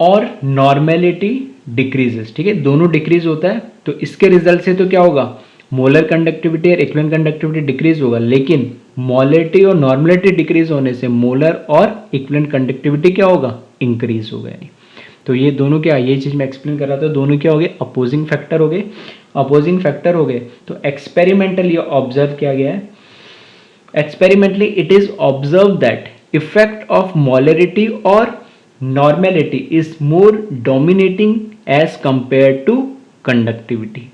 और नॉर्मेलिटी डिक्रीजेस, ठीक है, दोनों डिक्रीज होता है। तो इसके रिजल्ट से तो क्या होगा, मोलर कंडक्टिविटी और इक्विवेलेंट कंडक्टिविटी डिक्रीज होगा, लेकिन मोलरिटी और नॉर्मेलिटी डिक्रीज होने से मोलर और इक्विवेलेंट कंडक्टिविटी क्या होगा, इंक्रीज होगा। तो ये दोनों क्या, ये चीज मैं एक्सप्लेन कर रहा था, दोनों क्या हो गए, अपोजिंग फैक्टर हो गए। अपोजिंग फैक्टर हो गए तो एक्सपेरिमेंटली ऑब्जर्व किया गया है, experimentally it is observe that effect of molarity और normality is more dominating as compared to conductivity.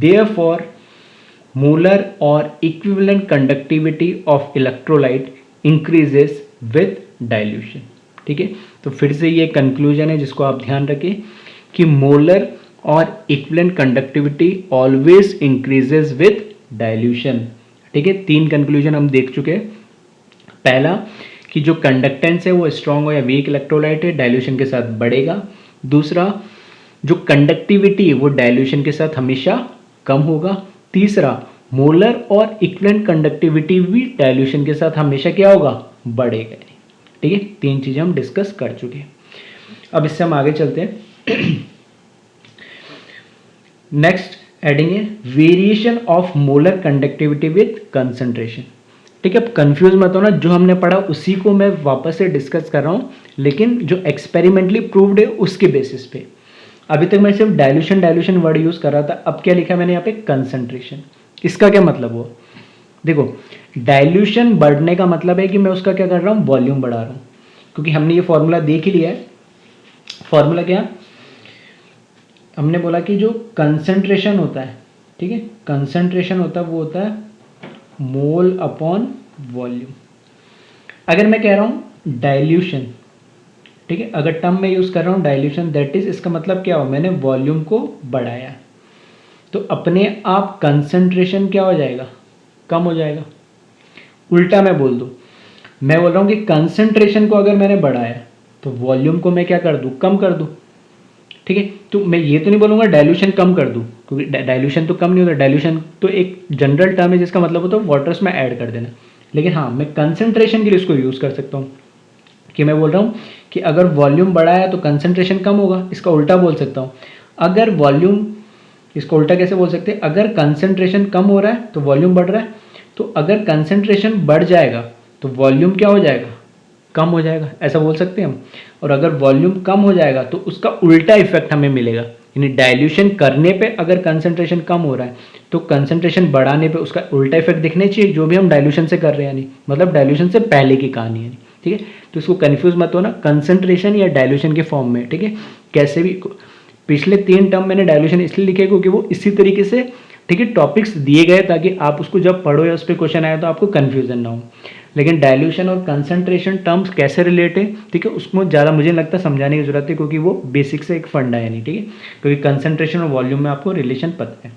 Therefore, molar or equivalent conductivity of electrolyte increases with dilution. ठीक है, तो फिर से ये कंक्लूजन है जिसको आप ध्यान रखें कि मोलर और equivalent conductivity always increases with dilution. ठीक है, 3 कंक्लूजन हम देख चुके हैं। पहला कि जो कंडक्टेंस है वो स्ट्रॉन्ग हो या वीक इलेक्ट्रोलाइट है, डाइल्यूशन के साथ बढ़ेगा। दूसरा, जो कंडक्टिविटी है वो डाइल्यूशन के साथ हमेशा कम होगा। तीसरा, मोलर और इक्विवेलेंट कंडक्टिविटी भी डाइल्यूशन के साथ हमेशा क्या होगा, बढ़ेगा। ठीक है, 3 चीजें हम डिस्कस कर चुके हैं। अब इससे हम आगे चलते हैं। नेक्स्ट एडिंग है variation of molar conductivity with concentration. ठीक है, अब कंफ्यूज मत होना, जो हमने पढ़ा उसी को मैं वापस से डिस्कस कर रहा हूँ, लेकिन जो एक्सपेरिमेंटली प्रूव्ड है उसके बेसिस पे। अभी तक मैं सिर्फ डाइल्यूशन वर्ड यूज कर रहा था, अब क्या लिखा मैंने यहाँ पे, कंसंट्रेशन। इसका क्या मतलब हुआ, देखो डाइल्यूशन बढ़ने का मतलब है कि मैं उसका क्या कर रहा हूँ, वॉल्यूम बढ़ा रहा हूँ, क्योंकि हमने ये फॉर्मूला देख ही लिया है। फॉर्मूला क्या, हमने बोला कि जो कंसंट्रेशन होता है, ठीक है, कंसंट्रेशन होता है वो होता है मोल अपॉन वॉल्यूम। अगर मैं कह रहा हूं डाइल्यूशन, ठीक है, अगर टर्म में यूज कर रहा हूं डाइल्यूशन, दैट इज, इसका मतलब क्या हो, मैंने वॉल्यूम को बढ़ाया, तो अपने आप कंसंट्रेशन क्या हो जाएगा, कम हो जाएगा। उल्टा मैं बोल दूं, मैं बोल रहा हूं कि कंसंट्रेशन को अगर मैंने बढ़ाया तो वॉल्यूम को मैं क्या कर दूं, कम कर दूं। ठीक है, तो मैं ये तो नहीं बोलूंगा डाइल्यूशन कम कर दूं, क्योंकि डाइल्यूशन तो कम नहीं होता, डाइल्यूशन तो एक जनरल टर्म है जिसका मतलब होता है वाटर्स में ऐड कर देना। लेकिन हाँ, मैं कंसंट्रेशन के लिए इसको यूज कर सकता हूँ कि मैं बोल रहा हूँ कि अगर वॉल्यूम बढ़ाया तो कंसंट्रेशन कम होगा। इसका उल्टा बोल सकता हूँ, अगर वॉल्यूम, इसको उल्टा कैसे बोल सकते हैं, अगर कंसंट्रेशन कम हो रहा है तो वॉल्यूम बढ़ रहा है, तो अगर कंसंट्रेशन बढ़ जाएगा तो वॉल्यूम क्या हो जाएगा, कम हो जाएगा, ऐसा बोल सकते हैं हम। और अगर वॉल्यूम कम हो जाएगा तो उसका उल्टा इफेक्ट हमें मिलेगा, यानी डाइल्यूशन करने पे अगर कंसंट्रेशन कम हो रहा है तो कंसंट्रेशन बढ़ाने पे उसका उल्टा इफेक्ट दिखने चाहिए, जो भी हम डाइल्यूशन से कर रहे हैं, यानी मतलब डाइल्यूशन से पहले की कहानी है। ठीक है, तो इसको कंफ्यूज मत होना, कंसंट्रेशन या डाइल्यूशन के फॉर्म में। ठीक है, कैसे भी, पिछले 3 टर्म मैंने डाइल्यूशन इसलिए लिखे क्योंकि वो इसी तरीके से, ठीक है, टॉपिक्स दिए गए ताकि आप उसको जब पढ़ो या उस पर क्वेश्चन आए तो आपको कंफ्यूजन ना हो। लेकिन डाइल्यूशन और कंसंट्रेशन टर्म्स कैसे रिलेट है, ठीक है, उसको ज़्यादा मुझे लगता है समझाने की जरूरत है, क्योंकि वो बेसिक से एक फंडा है नहीं। ठीक है, क्योंकि कंसंट्रेशन और वॉल्यूम में आपको रिलेशन पता है।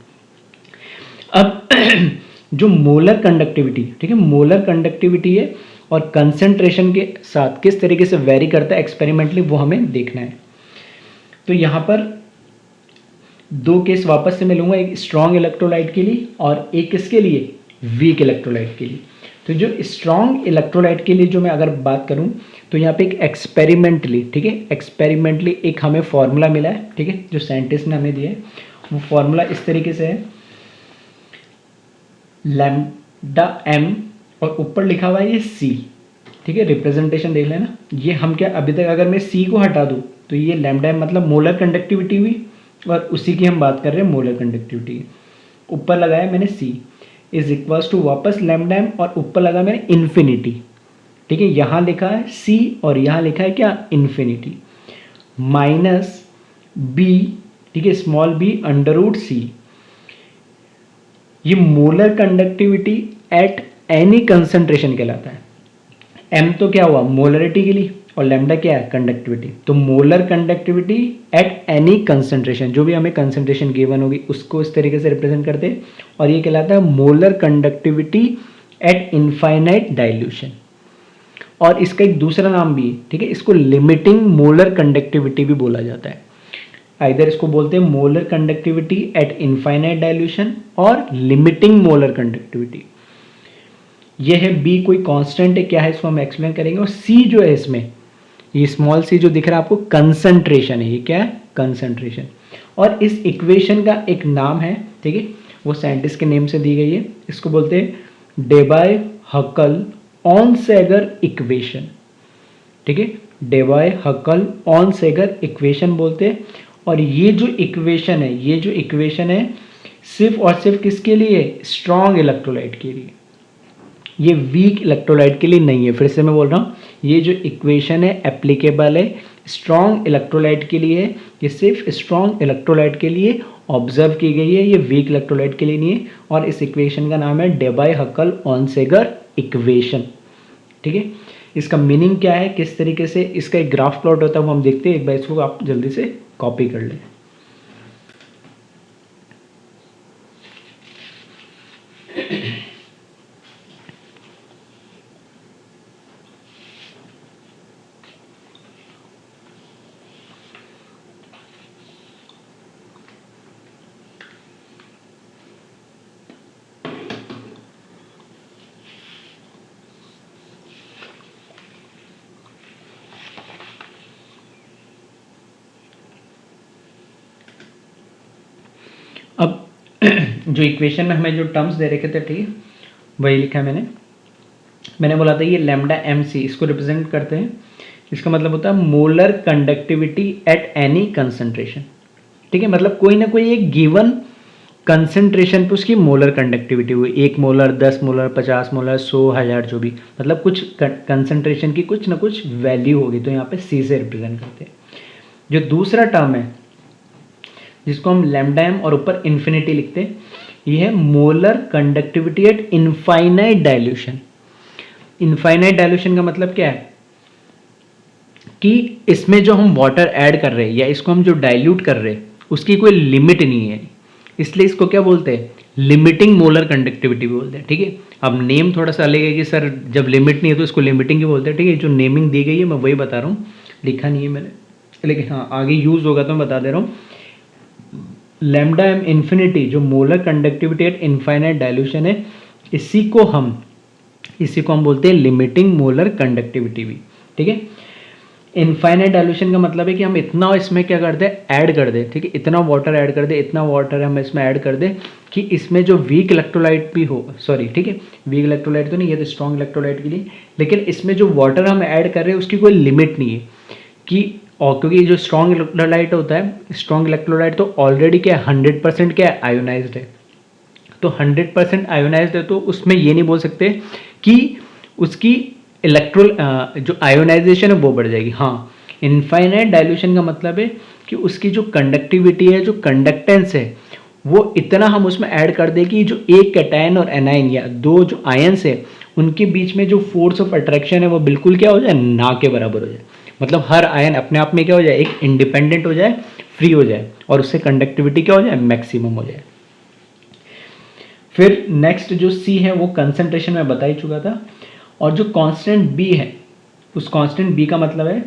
अब जो मोलर कंडक्टिविटी, ठीक है, मोलर कंडक्टिविटी है और कंसंट्रेशन के साथ किस तरीके से वेरी करता है एक्सपेरिमेंटली, वो हमें देखना है। तो यहाँ पर 2 केस वापस से मिलूंगा, एक स्ट्रॉन्ग इलेक्ट्रोलाइट के लिए और एक किसके लिए, वीक इलेक्ट्रोलाइट के लिए। तो जो स्ट्रॉन्ग इलेक्ट्रोलाइट के लिए जो मैं अगर बात करूं तो यहाँ पे एक एक्सपेरिमेंटली, ठीक है, एक्सपेरिमेंटली एक हमें फॉर्मूला मिला है, ठीक है, जो साइंटिस्ट ने हमें दिया है। वो फॉर्मूला इस तरीके से है, लैम्डा एम और ऊपर लिखा हुआ है ये सी। ठीक है, रिप्रेजेंटेशन देख लेना। ये हम क्या, अभी तक अगर मैं सी को हटा दूं तो ये लैम्डा एम मतलब मोलर कंडक्टिविटी हुई, और उसी की हम बात कर रहे हैं मोलर कंडक्टिविटी। ऊपर लगाया मैंने सी इज इक्वल्स टू वापस लैम्डा एम और ऊपर लगा मैंने इन्फिनिटी। ठीक है, यहां लिखा है सी और यहां लिखा है क्या, इन्फिनिटी, माइनस बी, ठीक है, स्मॉल बी अंडर रूट सी। ये molar conductivity at any concentration कहलाता है। एम तो क्या हुआ, मोलरिटी के लिए, और लैम्डा क्या है, कंडक्टिविटी। तो molar conductivity at any concentration, जो भी हमें कंसंट्रेशन गिवन होगी उसको इस तरीके से रिप्रेजेंट करते हैं, और ये कहलाता है molar conductivity at infinite dilution. और इसका एक दूसरा नाम भी है, ठीक है, इसको लिमिटिंग मोलर कंडक्टिविटी भी बोला जाता है। आइदर इसको बोलते हैं molar conductivity at infinite dilution और लिमिटिंग मोलर कंडक्टिविटी। ये है बी, कोई कांस्टेंट है, क्या है इसको हम एक्सप्लेन करेंगे। और सी जो है इसमें, ये स्मॉल सी जो दिख रहा है आपको, कंसंट्रेशन है, ये क्या है, कंसंट्रेशन। और इस इक्वेशन का एक नाम है, ठीक है, वो साइंटिस्ट के नेम से दी गई है, इसको बोलते हैं डेबाय हकल ऑनसेगर इक्वेशन, ठीक है, डेबाय हकल ऑनसेगर इक्वेशन बोलते हैं। और ये जो इक्वेशन है, ये जो इक्वेशन है सिर्फ और सिर्फ किसके लिए, स्ट्रॉन्ग इलेक्ट्रोलाइट के लिए, ये वीक इलेक्ट्रोलाइट के लिए नहीं है। फिर से मैं बोल रहा हूँ, ये जो इक्वेशन है एप्लीकेबल है स्ट्रॉन्ग इलेक्ट्रोलाइट के लिए, ये सिर्फ स्ट्रॉन्ग इलेक्ट्रोलाइट के लिए ऑब्जर्व की गई है, ये वीक इलेक्ट्रोलाइट के लिए नहीं है। और इस इक्वेशन का नाम है डेबाय हकल ऑनसेगर इक्वेशन, ठीक है। इसका मीनिंग क्या है, किस तरीके से इसका एक ग्राफ प्लॉट होता है वो हम देखते हैं, एक बार इसको आप जल्दी से कॉपी कर लें। अब जो इक्वेशन में हमें जो टर्म्स दे रखे थे, ठीक है, वही लिखा है मैंने बोला था ये लैम्डा एम सी, इसको रिप्रेजेंट करते हैं, इसका मतलब होता है molar conductivity at any concentration, ठीक है, मतलब कोई ना कोई एक गिवन कंसंट्रेशन पे उसकी मोलर कंडक्टिविटी हुई, 1 मोलर, 10 मोलर, 50 मोलर, 100, 1000, जो भी, मतलब कुछ कंसंट्रेशन की कुछ ना कुछ वैल्यू होगी, तो यहाँ पे सी से रिप्रेजेंट करते हैं। जो दूसरा टर्म है जिसको हम लैम्डा एम और ऊपर इन्फिनिटी लिखते हैं, ये है molar conductivity at infinite dilution. Infinite dilution का मतलब क्या है कि इसमें जो हम वाटर ऐड कर रहे हैं या इसको हम जो डाइल्यूट कर रहे हैं उसकी कोई लिमिट नहीं है, इसलिए इसको क्या बोलते हैं, लिमिटिंग मोलर कंडक्टिविटी बोलते हैं, ठीक है। अब नेम थोड़ा सा अलग है कि सर जब लिमिट नहीं है तो इसको लिमिटिंग ही बोलते हैं, ठीक है। जो नेमिंग दी गई है मैं वही बता रहा हूँ, लिखा नहीं है मैंने, लेकिन हाँ आगे यूज होगा तो मैं बता दे रहा हूँ। लैम्डा एम इन्फिनिटी जो molar conductivity at infinite dilution है, इसी को हम बोलते हैं लिमिटिंग मोलर कंडक्टिविटी भी, ठीक है। इनफाइनाइट डाइल्यूशन का मतलब है कि हम इतना इसमें क्या कर दें, ऐड कर दें, ठीक है, इतना वाटर ऐड कर दें, इतना वाटर हम इसमें ऐड कर दें कि इसमें जो वीक इलेक्ट्रोलाइट भी हो, सॉरी, ठीक है, वीक इलेक्ट्रोलाइट तो नहीं, ये तो स्ट्रॉन्ग इलेक्ट्रोलाइट के लिए, लेकिन इसमें जो वाटर हम ऐड कर रहे हैं उसकी कोई लिमिट नहीं है कि, और क्योंकि जो स्ट्रॉन्ग इलेक्ट्रोलाइट होता है, स्ट्रॉन्ग इलेक्ट्रोलाइट तो ऑलरेडी क्या है, 100% क्या है, आयोनाइज्ड है। तो 100% आयोनाइज्ड है तो उसमें ये नहीं बोल सकते कि उसकी जो आयोनाइजेशन है वो बढ़ जाएगी। हाँ, इनफाइनाइट डाइल्यूशन का मतलब है कि उसकी जो कंडक्टिविटी है, जो कंडक्टेंस है, वो इतना हम उसमें ऐड कर दें कि जो एक कैटायन और एनाइन या दो जो आयंस है उनके बीच में जो फोर्स ऑफ अट्रैक्शन है वो बिल्कुल क्या हो जाए, ना के बराबर हो जाए। मतलब हर आयन अपने आप में क्या हो जाए, एक इंडिपेंडेंट हो जाए, फ्री हो जाए, और उससे कंडक्टिविटी क्या हो जाए, मैक्सिमम हो जाए। फिर नेक्स्ट जो सी है वो कंसंट्रेशन में बता ही चुका था। और जो कांस्टेंट बी है, उस कांस्टेंट बी का मतलब है,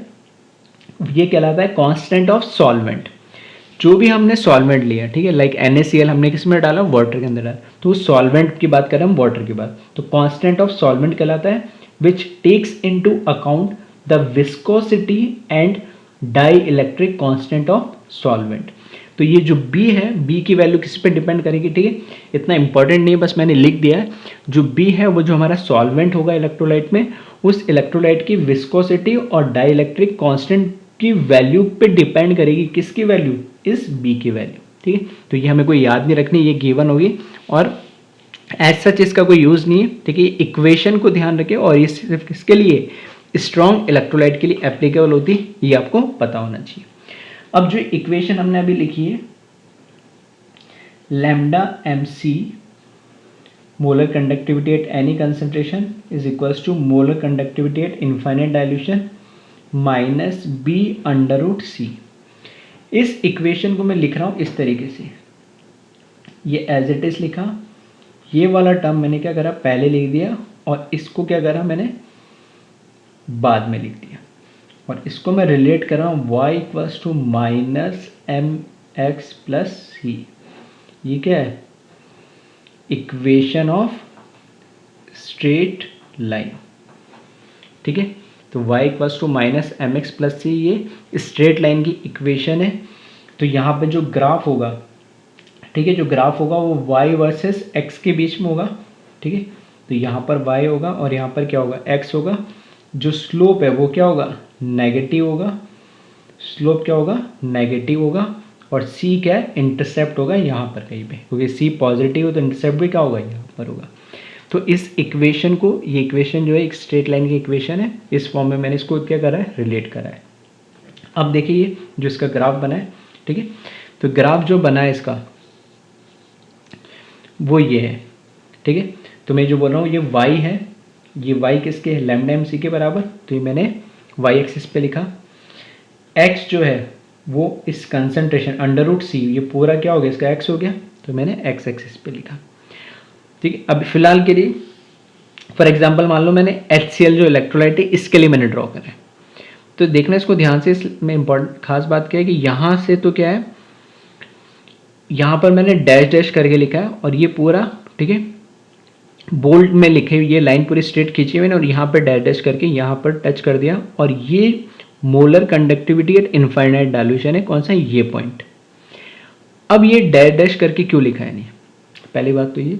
ये कहलाता है कांस्टेंट ऑफ सॉल्वेंट। जो भी हमने सॉल्वेंट लिया, ठीक है, लाइक NaCl हमने किस में डाला, वाटर के अंदर डाला, तो उस सॉल्वेंट की बात करें हम, वाटर की बात, तो कांस्टेंट ऑफ सॉल्वेंट कहलाता है which takes into account the viscosity and dielectric constant of solvent. तो ये जो बी है, बी की वैल्यू किस पे डिपेंड करेगी, ठीक है, इतना इंपॉर्टेंट नहीं है, बस मैंने लिख दिया है। जो बी है वो जो हमारा सॉल्वेंट होगा इलेक्ट्रोलाइट में, उस इलेक्ट्रोलाइट की विस्कोसिटी और डाई इलेक्ट्रिक कॉन्स्टेंट की वैल्यू पे डिपेंड करेगी, किसकी वैल्यू, इस बी की वैल्यू, ठीक है। तो ये हमें कोई याद नहीं रखनी, ये गिवन होगी और एज सच इसका कोई यूज नहीं है, ठीक है। इक्वेशन को ध्यान रखें और ये सिर्फ किसके लिए, स्ट्रॉन्ग इलेक्ट्रोलाइट के लिए एप्लीकेबल होती है, ये आपको पता होना चाहिए। अब जो इक्वेशन हमने अभी लिखी है, lambda M C molar conductivity at any concentration is equals to molar conductivity at infinite dilution, minus B under root C. इस इक्वेशन को मैं लिख रहा हूँ इस तरीके से, ये एज इट इज लिखा, ये वाला टर्म मैंने क्या करा पहले लिख दिया और इसको क्या करा मैंने बाद में लिख दिया, और इसको मैं रिलेट कर रहा हूँ y equals to minus M X plus C. ये क्या है, इक्वेशन ऑफ स्ट्रेट लाइन, ठीक है। तो y equals to minus M X plus C ये स्ट्रेट लाइन की इक्वेशन है। तो यहाँ पे जो ग्राफ होगा, ठीक है, जो ग्राफ होगा वो y वर्सेस x के बीच में होगा, ठीक है। तो यहाँ पर y होगा और यहाँ पर क्या होगा x होगा। जो स्लोप है वो क्या होगा नेगेटिव होगा, स्लोप क्या होगा नेगेटिव होगा, और c क्या है इंटरसेप्ट होगा यहाँ पर कहीं पे, क्योंकि c पॉजिटिव हो तो इंटरसेप्ट भी क्या होगा यहाँ पर होगा। तो इस इक्वेशन को, ये इक्वेशन जो है एक स्ट्रेट लाइन की इक्वेशन है, इस फॉर्म में मैंने इसको क्या करा है रिलेट करा है। अब देखिए ये जो इसका ग्राफ बना है, ठीक है, तो ग्राफ जो बना है इसका वो ये है, ठीक है। तो मैं जो बोल रहा हूँ ये y है, ये y किसके है लैम्डा एम सी के बराबर, तो ये मैंने y एक्सिस पे लिखा। x जो है वो इस कंसंट्रेशन अंडर रूट सी, ये पूरा क्या हो गया इसका x हो गया, तो मैंने x एक्सिस पे लिखा, ठीक है। अब फिलहाल के लिए फॉर एग्जांपल मान लो मैंने HCl जो इलेक्ट्रोलाइट है इसके लिए मैंने ड्रॉ करा है। तो देखना इसको ध्यान से, इसमें इंपॉर्टेंट खास बात क्या है कि यहाँ से तो क्या है, यहाँ पर मैंने डैश डैश करके लिखा है और ये पूरा, ठीक है, बोल्ड में लिखे हुई ये लाइन पूरी स्ट्रेट खींची मैंने और यहाँ पर डैश डैश करके यहाँ पर टच कर दिया, और ये molar conductivity at infinite dilution है, कौन सा ये पॉइंट। अब ये डैश डैश करके क्यों लिखा है, नहीं पहली बात तो ये,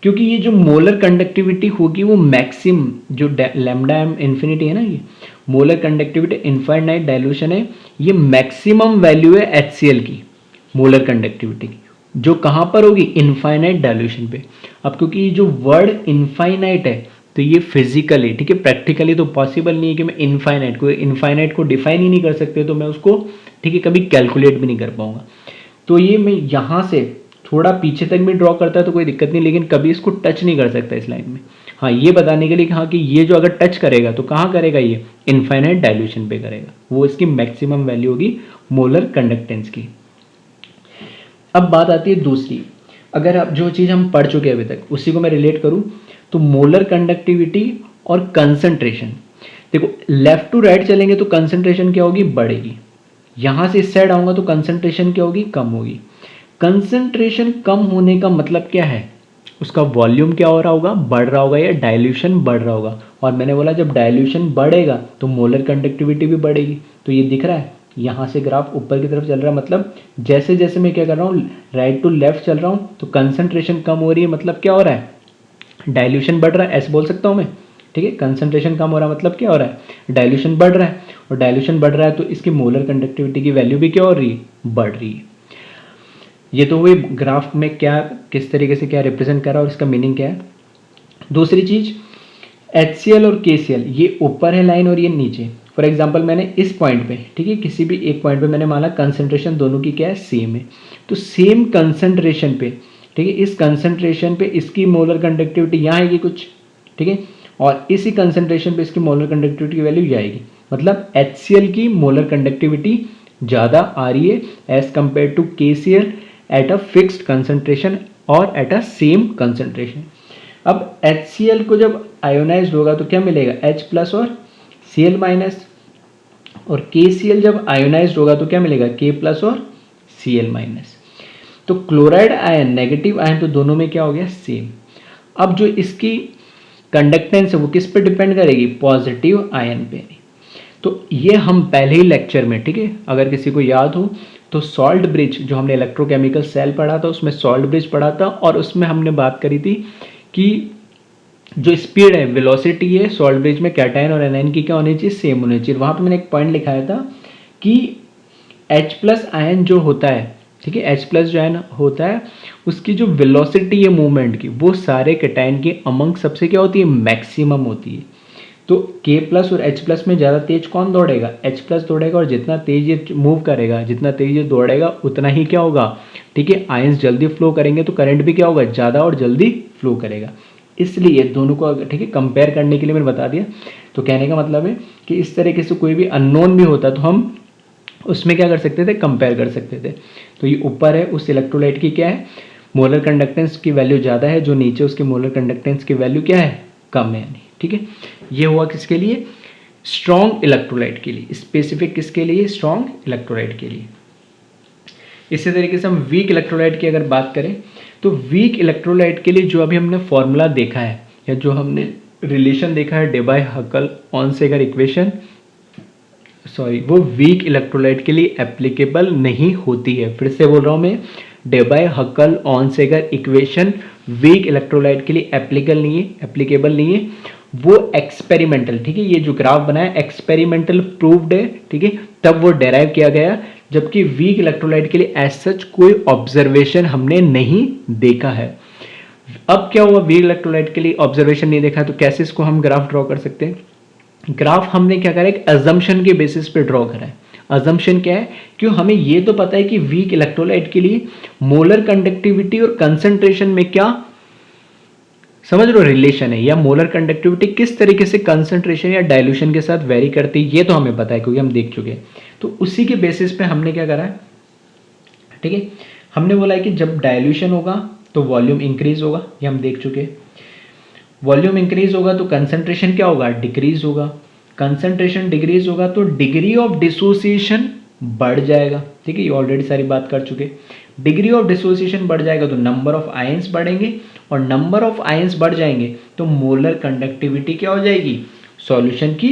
क्योंकि ये जो मोलर कंडक्टिविटी होगी वो मैक्सिमम जो लैम्डा एम इन्फिनिटी है ना, ये मोलर कंडक्टिविटी इनफाइनाइट डाइल्यूशन है, ये मैक्सिमम वैल्यू है HCl की मोलर कंडक्टिविटी की, जो कहाँ पर होगी इनफाइनाइट डाइल्यूशन पे। अब क्योंकि ये जो वर्ड इनफाइनाइट है तो ये फिजिकली, ठीक है, प्रैक्टिकली तो पॉसिबल नहीं है कि मैं इनफाइनाइट को डिफाइन ही नहीं कर सकते, तो मैं उसको, ठीक है, कभी कैलकुलेट भी नहीं कर पाऊंगा। तो ये मैं यहाँ से थोड़ा पीछे तक भी ड्रॉ करता है तो कोई दिक्कत नहीं, लेकिन कभी इसको टच नहीं कर सकता इस लाइन में। हाँ, ये बताने के लिए कि हाँ कि ये जो अगर टच करेगा तो कहाँ करेगा, ये इनफाइनाइट डाइल्यूशन पे करेगा, वो इसकी मैक्सिमम वैल्यू होगी मोलर कंडक्टेंस की। अब बात आती है दूसरी, अगर अब जो चीज़ हम पढ़ चुके हैं अभी तक उसी को मैं रिलेट करूँ तो मोलर कंडक्टिविटी और कंसंट्रेशन, देखो लेफ्ट टू राइट चलेंगे तो कंसंट्रेशन क्या होगी बढ़ेगी, यहाँ से इस साइड आऊँगा तो कंसंट्रेशन क्या होगी कम होगी। कंसंट्रेशन कम होने का मतलब क्या है, उसका वॉल्यूम क्या हो रहा होगा बढ़ रहा होगा या डाइल्यूशन बढ़ रहा होगा, और मैंने बोला जब डाइल्यूशन बढ़ेगा तो मोलर कंडक्टिविटी भी बढ़ेगी। तो ये दिख रहा है यहाँ से ग्राफ ऊपर की तरफ चल रहा है, मतलब जैसे जैसे मैं क्या कर रहा हूँ राइट टू लेफ्ट चल रहा हूँ तो कंसंट्रेशन कम हो रही है, मतलब क्या हो रहा है डाइल्यूशन बढ़ रहा है, ऐसे बोल सकता हूँ मैं, ठीक है। कंसंट्रेशन कम हो रहा है मतलब क्या हो रहा है डाइल्यूशन बढ़ रहा है, और डाइल्यूशन बढ़ रहा है तो इसकी मोलर कंडक्टिविटी की वैल्यू भी क्या हो रही है बढ़ रही है। ये तो हुई ग्राफ में क्या किस तरीके से क्या रिप्रेजेंट कर रहा है और इसका मीनिंग क्या है। दूसरी चीज HCl और KCl, ये ऊपर है लाइन और ये नीचे। फॉर एग्जांपल मैंने इस पॉइंट पे, ठीक है, किसी भी एक पॉइंट पे मैंने माना कंसंट्रेशन दोनों की क्या है सेम है, तो सेम कंसंट्रेशन पे, ठीक है, इस कंसंट्रेशन पे इसकी मोलर कंडक्टिविटी यहाँ आएगी कुछ, ठीक है, और इसी कंसंट्रेशन पे इसकी मोलर कंडक्टिविटी की वैल्यू ये आएगी, मतलब HCl की मोलर कंडक्टिविटी ज़्यादा आ रही है as compare to KCl at a fixed concentration और एट अ सेम कंसंट्रेशन। अब HCl को जब आयोनाइज्ड होगा तो क्या मिलेगा H प्लस और Cl माइनस, और KCl जब आयोनाइज्ड होगा तो क्या मिलेगा K प्लस और Cl माइनस। तो क्लोराइड आयन नेगेटिव आयन तो दोनों में क्या हो गया सेम। अब जो इसकी कंडक्टेंस है वो किस पे डिपेंड करेगी पॉजिटिव आयन पे। तो ये हम पहले ही लेक्चर में, ठीक है, अगर किसी को याद हो तो सॉल्ट ब्रिज जो हमने इलेक्ट्रोकेमिकल सेल पढ़ा था उसमें सॉल्ट ब्रिज पढ़ा था, और उसमें हमने बात करी थी कि जो स्पीड है वेलोसिटी है सॉल्ट ब्रिज में कैटायन और एनायन की क्या होनी चाहिए सेम होनी चाहिए। वहाँ पे मैंने एक पॉइंट लिखाया था कि H प्लस आयन जो होता है, ठीक है, H प्लस जो आयन होता है उसकी जो वेलोसिटी है मूवमेंट की वो सारे कैटायन के अमंग सबसे क्या होती है मैक्सिमम होती है। तो K प्लस और H प्लस में ज़्यादा तेज कौन दौड़ेगा H प्लस दौड़ेगा, और जितना तेज ये मूव करेगा जितना तेज ये दौड़ेगा उतना ही क्या होगा, ठीक है, आयंस जल्दी फ्लो करेंगे तो करंट भी क्या होगा ज़्यादा और जल्दी फ्लो करेगा। इसलिए दोनों को ठीक है कंपेयर करने के लिए मैंने बता दिया। तो कहने का मतलब है कि इस तरीके से कोई भी अननोन भी होता तो हम उसमें क्या कर सकते थे, कंपेयर कर सकते थे। तो ये ऊपर है उस इलेक्ट्रोलाइट की क्या है, मोलर कंडक्टेंस की वैल्यू ज़्यादा है, जो नीचे उसके मोलर कंडक्टेंस की वैल्यू क्या है, कम है यानी। ठीक है, ये हुआ किसके लिए, स्ट्रॉन्ग इलेक्ट्रोलाइट के लिए, स्पेसिफिक किसके लिए, स्ट्रॉन्ग इलेक्ट्रोलाइट के लिए। इसी तरीके से हम वीक इलेक्ट्रोलाइट की अगर बात करें तो वीक इलेक्ट्रोलाइट के लिए जो अभी हमने फॉर्मूला देखा है या जो हमने रिलेशन देखा है डेबाय हकल ऑनसेगर इक्वेशन, सॉरी वो वीक इलेक्ट्रोलाइट के लिए एप्लीकेबल नहीं होती है। फिर से बोल रहा हूँ मैं, डेबाय हकल ऑनसेगर इक्वेशन वीक इलेक्ट्रोलाइट के लिए एप्लीकेबल नहीं है। वो एक्सपेरिमेंटल, ठीक है, ये जो ग्राफ बनाया एक्सपेरिमेंटल प्रूव्ड है, ठीक है, तब वो डेराइव किया गया, जबकि वीक इलेक्ट्रोलाइट के लिए एज सच कोई ऑब्जर्वेशन हमने नहीं देखा है। अब क्या हुआ, वीक इलेक्ट्रोलाइट के लिए ऑब्जर्वेशन नहीं देखा तो कैसे इसको हम ग्राफ ड्रॉ कर सकते हैं। ग्राफ हमने क्या करा, एक अजम्पशन के बेसिस पे ड्रॉ करा है। अजम्पशन क्या है, क्यों, हमें ये तो पता है कि वीक इलेक्ट्रोलाइट के लिए मोलर कंडक्टिविटी और कंसंट्रेशन में क्या, समझ लो, रिलेशन है, या मोलर कंडक्टिविटी किस तरीके से कंसंट्रेशन या डाइल्यूशन के साथ वेरी करती है, ये तो हमें पता है क्योंकि हम देख चुके हैं। तो उसी के बेसिस पे हमने क्या करा है, ठीक है, हमने बोला है कि जब डाइल्यूशन होगा तो वॉल्यूम इंक्रीज होगा, ये हम देख चुके हैं। वॉल्यूम इंक्रीज होगा तो कंसंट्रेशन क्या होगा, डिक्रीज होगा। कंसंट्रेशन डिक्रीज होगा तो डिग्री ऑफ डिसोसिएशन बढ़ जाएगा, ठीक है, ये ऑलरेडी सारी बात कर चुके। डिग्री ऑफ डिसोसिएशन बढ़ जाएगा तो नंबर ऑफ आयंस बढ़ेंगे, और नंबर ऑफ आयंस बढ़ जाएंगे तो मोलर कंडक्टिविटी क्या हो जाएगी, सॉल्यूशन की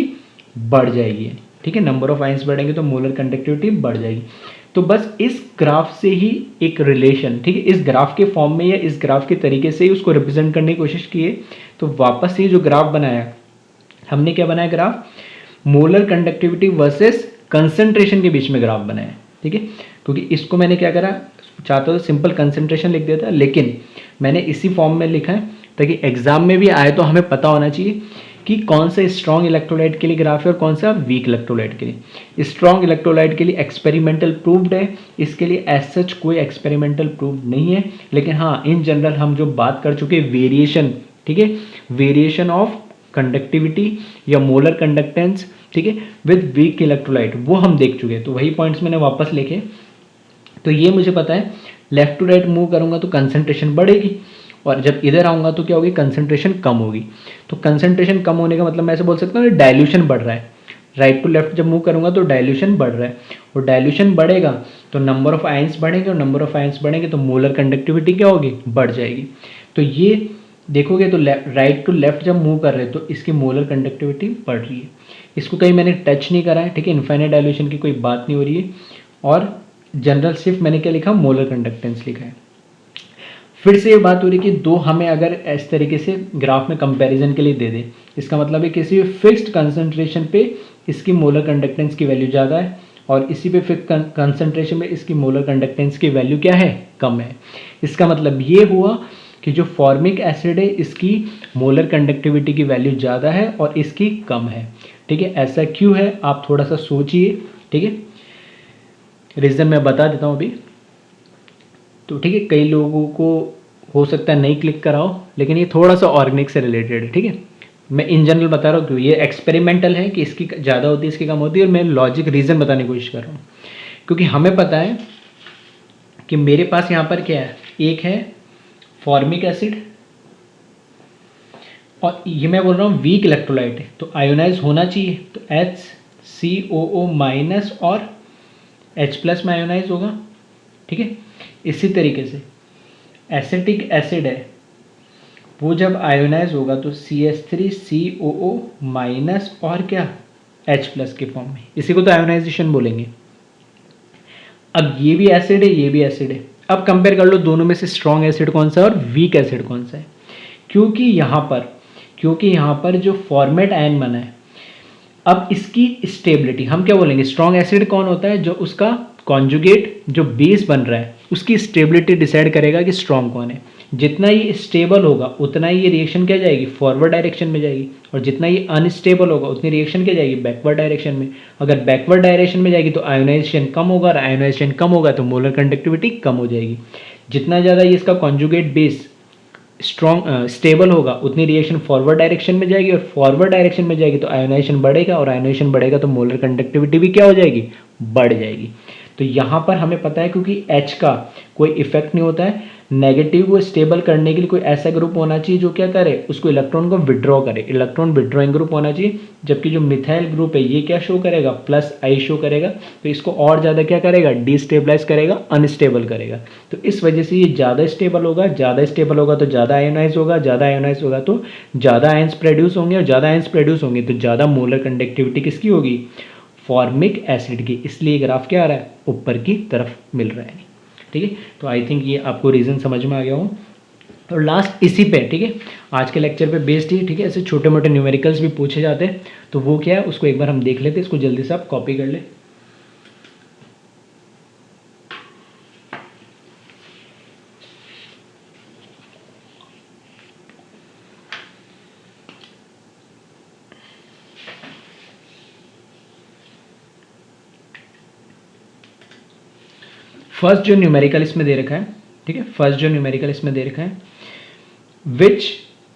बढ़ जाएगी, ठीक है, नंबर ऑफ आयंस बढ़ेंगे तो मोलर कंडक्टिविटी बढ़ जाएगी। तो बस इस ग्राफ से ही एक रिलेशन, ठीक है, इस ग्राफ के फॉर्म में या इस ग्राफ के तरीके से ही उसको रिप्रेजेंट करने की कोशिश की है। तो वापस से जो ग्राफ बनाया हमने, क्या बनाया graph, molar conductivity versus concentration के बीच में ग्राफ बनाया, ठीक है। क्योंकि इसको मैंने क्या करा, चाहता तो सिंपल कंसंट्रेशन लिख देता, लेकिन मैंने इसी फॉर्म में लिखा है ताकि एग्जाम में भी आए तो हमें पता होना चाहिए कि कौन सा स्ट्रॉन्ग इलेक्ट्रोलाइट के लिए ग्राफ है और कौन सा वीक इलेक्ट्रोलाइट के लिए। स्ट्रॉन्ग इलेक्ट्रोलाइट के लिए एक्सपेरिमेंटल प्रूव्ड है, इसके लिए एज सच कोई एक्सपेरिमेंटल प्रूव्ड नहीं है, लेकिन हाँ इन जनरल हम जो बात कर चुके वेरिएशन, ठीक है, वेरिएशन ऑफ कंडक्टिविटी या मोलर कंडक्टेंस, ठीक है, विद वीक इलेक्ट्रोलाइट, वो हम देख चुके हैं। तो वही पॉइंट्स मैंने वापस लिखे। तो ये मुझे पता है, लेफ्ट टू राइट मूव करूंगा तो कंसंट्रेशन बढ़ेगी, और जब इधर आऊंगा तो क्या होगी, कंसंट्रेशन कम होगी। तो कंसंट्रेशन कम होने का मतलब मैं ऐसे बोल सकता हूँ डाइल्यूशन बढ़ रहा है। राइट टू लेफ्ट जब मूव करूंगा तो डाइल्यूशन बढ़ रहा है, और डाइल्यूशन बढ़ेगा तो नंबर ऑफ आयंस बढ़ेंगे, और नंबर ऑफ आयंस बढ़ेंगे तो मोलर कंडक्टिविटी क्या होगी, बढ़ जाएगी। तो ये देखोगे तो राइट टू लेफ्ट जब मूव कर रहे हैं तो इसकी मोलर कंडक्टिविटी बढ़ रही है। इसको कहीं मैंने टच नहीं करा है, ठीक है, इनफाइनाइट डाइल्यूशन की कोई बात नहीं हो रही है, और जनरल सिर्फ मैंने क्या लिखा, मोलर कंडक्टेंस लिखा है। फिर से ये बात हो रही है कि दो हमें अगर इस तरीके से ग्राफ में कंपैरिजन के लिए दे दे, इसका मतलब है किसी भी फिक्स्ड कंसंट्रेशन पे इसकी मोलर कंडक्टेंस की वैल्यू ज़्यादा है, और इसी पे फिक्स कंसंट्रेशन में इसकी मोलर कंडक्टेंस की वैल्यू क्या है, कम है। इसका मतलब ये हुआ कि जो फॉर्मिक एसिड है इसकी मोलर कंडक्टिविटी की वैल्यू ज़्यादा है और इसकी कम है, ठीक है। ऐसा क्यों है आप थोड़ा सा सोचिए, ठीक है, रीज़न मैं बता देता हूँ अभी। तो ठीक है, कई लोगों को हो सकता है नहीं क्लिक कराओ, लेकिन ये थोड़ा सा ऑर्गेनिक से रिलेटेड है, ठीक है। मैं इन जनरल बता रहा हूँ क्यों, ये एक्सपेरिमेंटल है कि इसकी ज़्यादा होती है इसकी कम होती है, और मैं लॉजिक रीज़न बताने की कोशिश कर रहा हूँ। क्योंकि हमें पता है कि मेरे पास यहाँ पर क्या है, एक है फॉर्मिक एसिड, और ये मैं बोल रहा हूँ वीक इलेक्ट्रोलाइट है, तो आयोनाइज होना चाहिए, तो HCOO माइनस और H+ में आयोनाइज होगा, ठीक है। इसी तरीके से एसिटिक एसिड है, वो जब आयोनाइज होगा तो CH3COO माइनस और क्या, H+ के फॉर्म में, इसी को तो आयोनाइजेशन बोलेंगे। अब ये भी एसिड है, ये भी एसिड है। अब कंपेयर कर लो दोनों में से स्ट्रॉन्ग एसिड कौन सा है और वीक एसिड कौन सा है। क्योंकि यहाँ पर जो फॉर्मेट आयन बना है, अब इसकी स्टेबिलिटी हम क्या बोलेंगे, स्ट्रॉन्ग एसिड कौन होता है, जो उसका कॉन्जुगेट जो बेस बन रहा है उसकी स्टेबिलिटी डिसाइड करेगा कि स्ट्रॉन्ग कौन है। जितना ये स्टेबल होगा उतना ही ये रिएक्शन क्या जाएगी, फॉरवर्ड डायरेक्शन में जाएगी, और जितना ये अनस्टेबल होगा उतनी रिएक्शन क्या जाएगी, बैकवर्ड डायरेक्शन में। अगर बैकवर्ड डायरेक्शन में जाएगी तो आयोनाइजेशन कम होगा, और आयोनाइजेशन कम होगा तो मोलर कंडक्टिविटी कम हो जाएगी। जितना ज़्यादा ये इसका कॉन्जुगेट बेस स्ट्रॉन्ग स्टेबल होगा उतनी रिएक्शन फॉरवर्ड डायरेक्शन में जाएगी, और फॉरवर्ड डायरेक्शन में जाएगी तो आयोनाइजेशन बढ़ेगा, और आयोनाइजेशन बढ़ेगा तो मोलर कंडक्टिविटी भी क्या हो जाएगी, बढ़ जाएगी। तो यहाँ पर हमें पता है क्योंकि H का कोई इफेक्ट नहीं होता है, नेगेटिव को स्टेबल करने के लिए कोई ऐसा ग्रुप होना चाहिए जो क्या करे, उसको इलेक्ट्रॉन को विड्रॉ करे, इलेक्ट्रॉन विड्रॉइंग ग्रुप होना चाहिए। जबकि जो मिथाइल ग्रुप है ये क्या शो करेगा, प्लस आई शो करेगा, तो इसको और ज़्यादा क्या करेगा, डिस्टेबलाइज करेगा, अनस्टेबल करेगा। तो इस वजह से ये ज़्यादा स्टेबल होगा, ज़्यादा स्टेबल होगा तो ज़्यादा आयोनाइज होगा, ज़्यादा आयोनाइज होगा तो ज़्यादा आयंस प्रोड्यूस होंगे, और ज़्यादा आयंस प्रोड्यूस होंगे तो ज़्यादा मोलर कंडक्टिविटी किसकी होगी, फॉर्मिक एसिड की। इसलिए ग्राफ क्या आ रहा है, ऊपर की तरफ मिल रहा है। ठीक है, तो आई थिंक ये आपको रीज़न समझ में आ गया हो। और लास्ट इसी पे, ठीक है, आज के लेक्चर पे बेस्ड ही, ठीक है, ऐसे छोटे मोटे न्यूमेरिकल्स भी पूछे जाते हैं, तो वो क्या है उसको एक बार हम देख लेते हैं। इसको जल्दी से आप कॉपी कर ले। फर्स्ट जो न्यूमेरिकल इसमें दे रखा है, ठीक है, फर्स्ट जो न्यूमेरिकल इसमें दे रखा है, which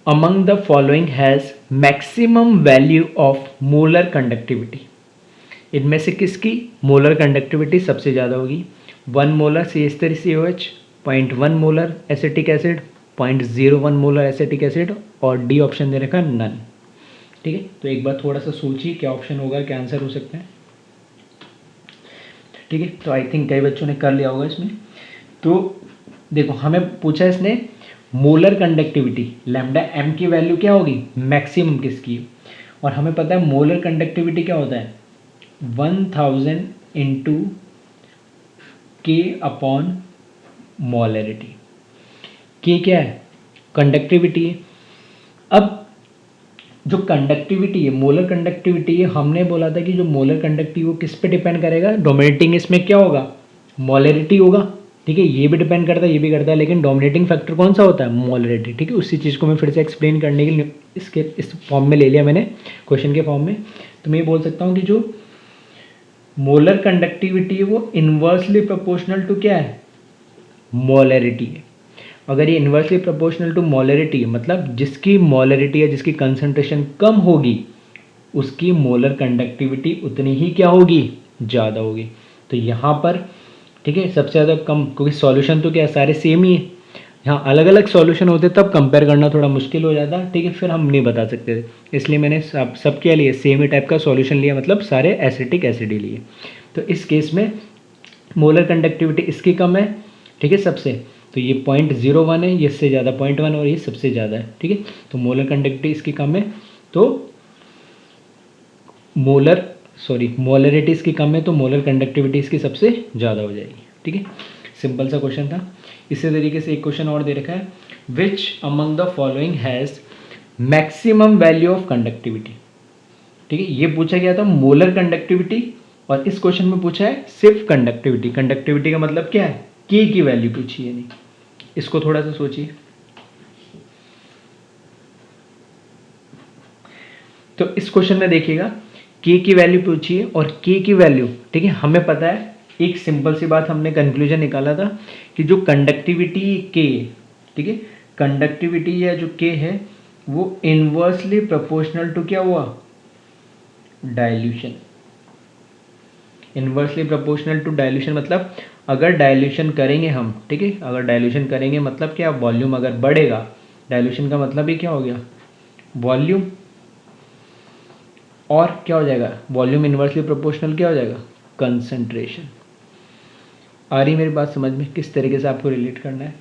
among the following has maximum value of molar conductivity. इनमें से किसकी मोलर कंडक्टिविटी सबसे ज़्यादा होगी। 1 molar CH3COH, 0.1 molar acetic acid, 0.01 molar acetic acid, और डी ऑप्शन दे रखा है नन। ठीक है, तो एक बार थोड़ा सा सोचिए क्या ऑप्शन होगा, क्या आंसर हो सकता है। ठीक है, तो आई थिंक कई बच्चों ने कर लिया होगा इसमें। तो देखो हमें पूछा इसने मोलर कंडक्टिविटी, लैम्डा एम की वैल्यू क्या होगी, मैक्सिमम किसकी, और हमें पता है मोलर कंडक्टिविटी क्या होता है, 1000 इंटू के अपॉन मोलरिटी। के क्या है, कंडक्टिविटी है। अब जो कंडक्टिविटी है, मोलर कंडक्टिविटी है, हमने बोला था कि जो मोलर कंडक्टिविटी वो किस पे डिपेंड करेगा, डोमिनेटिंग इसमें क्या होगा, मोलरिटी होगा। ठीक है, ये भी डिपेंड करता है, ये भी करता है, लेकिन डोमिनेटिंग फैक्टर कौन सा होता है, मोलरिटी। ठीक है, उसी चीज़ को मैं फिर से एक्सप्लेन करने के लिए इसके इस फॉर्म में ले लिया मैंने, क्वेश्चन के फॉर्म में। तो मैं ये बोल सकता हूँ कि जो मोलर कंडक्टिविटी है वो इन्वर्सली प्रोपोर्शनल टू क्या है, मोलरिटी है। अगर ये इन्वर्सली प्रोपोर्शनल टू मोलरिटी मतलब जिसकी मोलरिटी है, जिसकी कंसंट्रेशन कम होगी, उसकी मोलर कंडक्टिविटी उतनी ही क्या होगी, ज़्यादा होगी। तो यहाँ पर ठीक है सबसे ज़्यादा कम, क्योंकि सॉल्यूशन तो क्या है सारे सेम ही है, यहाँ अलग अलग सॉल्यूशन होते तब कंपेयर करना थोड़ा मुश्किल हो जाता। ठीक है, फिर हम नहीं बता सकते थे, इसलिए मैंने सब क्या लिए, सेम ही टाइप का सॉल्यूशन लिया, मतलब सारे एसिटिक एसिड ही लिए। तो इस केस में मोलर कंडक्टिविटी इसकी कम है, ठीक है सबसे, तो ये 0.01 है, ये इससे ज़्यादा 0.1, और ये सबसे ज़्यादा है। ठीक है, तो मोलर कंडक्टिविटी इसकी कम है, तो मोलरिटी इसकी कम है, तो मोलर कंडक्टिविटी इसकी सबसे ज़्यादा हो जाएगी। ठीक है, सिंपल सा क्वेश्चन था। इसी तरीके से एक क्वेश्चन और दे रखा है, which among the following has maximum value of conductivity. ठीक है, ये पूछा गया था मोलर कंडक्टिविटी, और इस क्वेश्चन में पूछा है सिर्फ कंडक्टिविटी। कंडक्टिविटी का मतलब क्या है, के की वैल्यू पूछी है। नहीं, इसको थोड़ा सा सोचिए। तो इस क्वेश्चन में देखिएगा के की वैल्यू पूछी है, और के की वैल्यू, ठीक है, हमें पता है एक सिंपल सी बात हमने कंक्लूजन निकाला था कि जो कंडक्टिविटी के, ठीक है, कंडक्टिविटी या जो के है वो इनवर्सली प्रोपोर्शनल टू क्या हुआ, dilution. Inversely proportional to dilution मतलब अगर डाइल्यूशन करेंगे हम, ठीक है, अगर डाइल्यूशन करेंगे मतलब क्या, वॉल्यूम अगर बढ़ेगा, डाइल्यूशन का मतलब ही क्या हो गया, वॉल्यूम, और क्या हो जाएगा, वॉल्यूम इनवर्सली प्रोपोर्शनल क्या हो जाएगा, कंसंट्रेशन। आ रही मेरी बात समझ में, किस तरीके से आपको रिलेट करना है।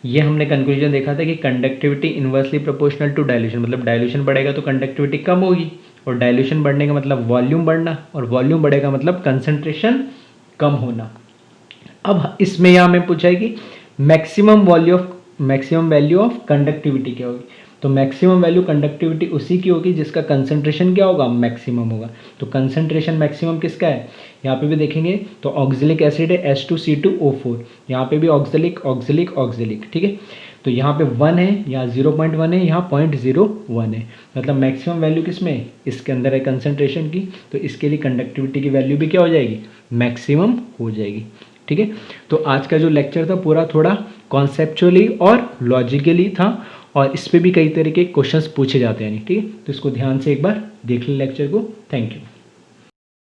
ये हमने कंक्लूजन देखा था कि conductivity inversely proportional to dilution, मतलब डाइल्यूशन बढ़ेगा तो कंडक्टिविटी कम होगी, और डाइल्यूशन बढ़ने का मतलब वॉल्यूम बढ़ना, और वॉल्यूम बढ़ेगा मतलब कंसंट्रेशन कम होना। अब इसमें यहाँ में पूछा है कि मैक्सिमम वैल्यू ऑफ कंडक्टिविटी क्या होगी। तो मैक्सिमम वैल्यू कंडक्टिविटी उसी की होगी जिसका कंसंट्रेशन क्या होगा, मैक्सिमम होगा। तो कंसंट्रेशन मैक्सिमम किसका है, यहाँ पे भी देखेंगे तो ऑक्जेलिक एसिड है H2C2O4, यहाँ पे भी ऑक्जेलिक, ठीक है। तो यहाँ पे 1 है, यहाँ 0.1 है, यहाँ 0.01 है, मतलब मैक्सिमम वैल्यू किसमें, इसके अंदर है कंसंट्रेशन की, तो इसके लिए कंडक्टिविटी की वैल्यू भी क्या हो जाएगी, मैक्सिमम हो जाएगी। ठीक है। तो आज का जो लेक्चर था पूरा थोड़ा कॉन्सेप्चुअली और लॉजिकली था, और इस पे भी कई तरह के क्वेश्चंस पूछे जाते हैं, ठीक है। तो इसको ध्यान से एक बार देख लें लेक्चर को। Thank you.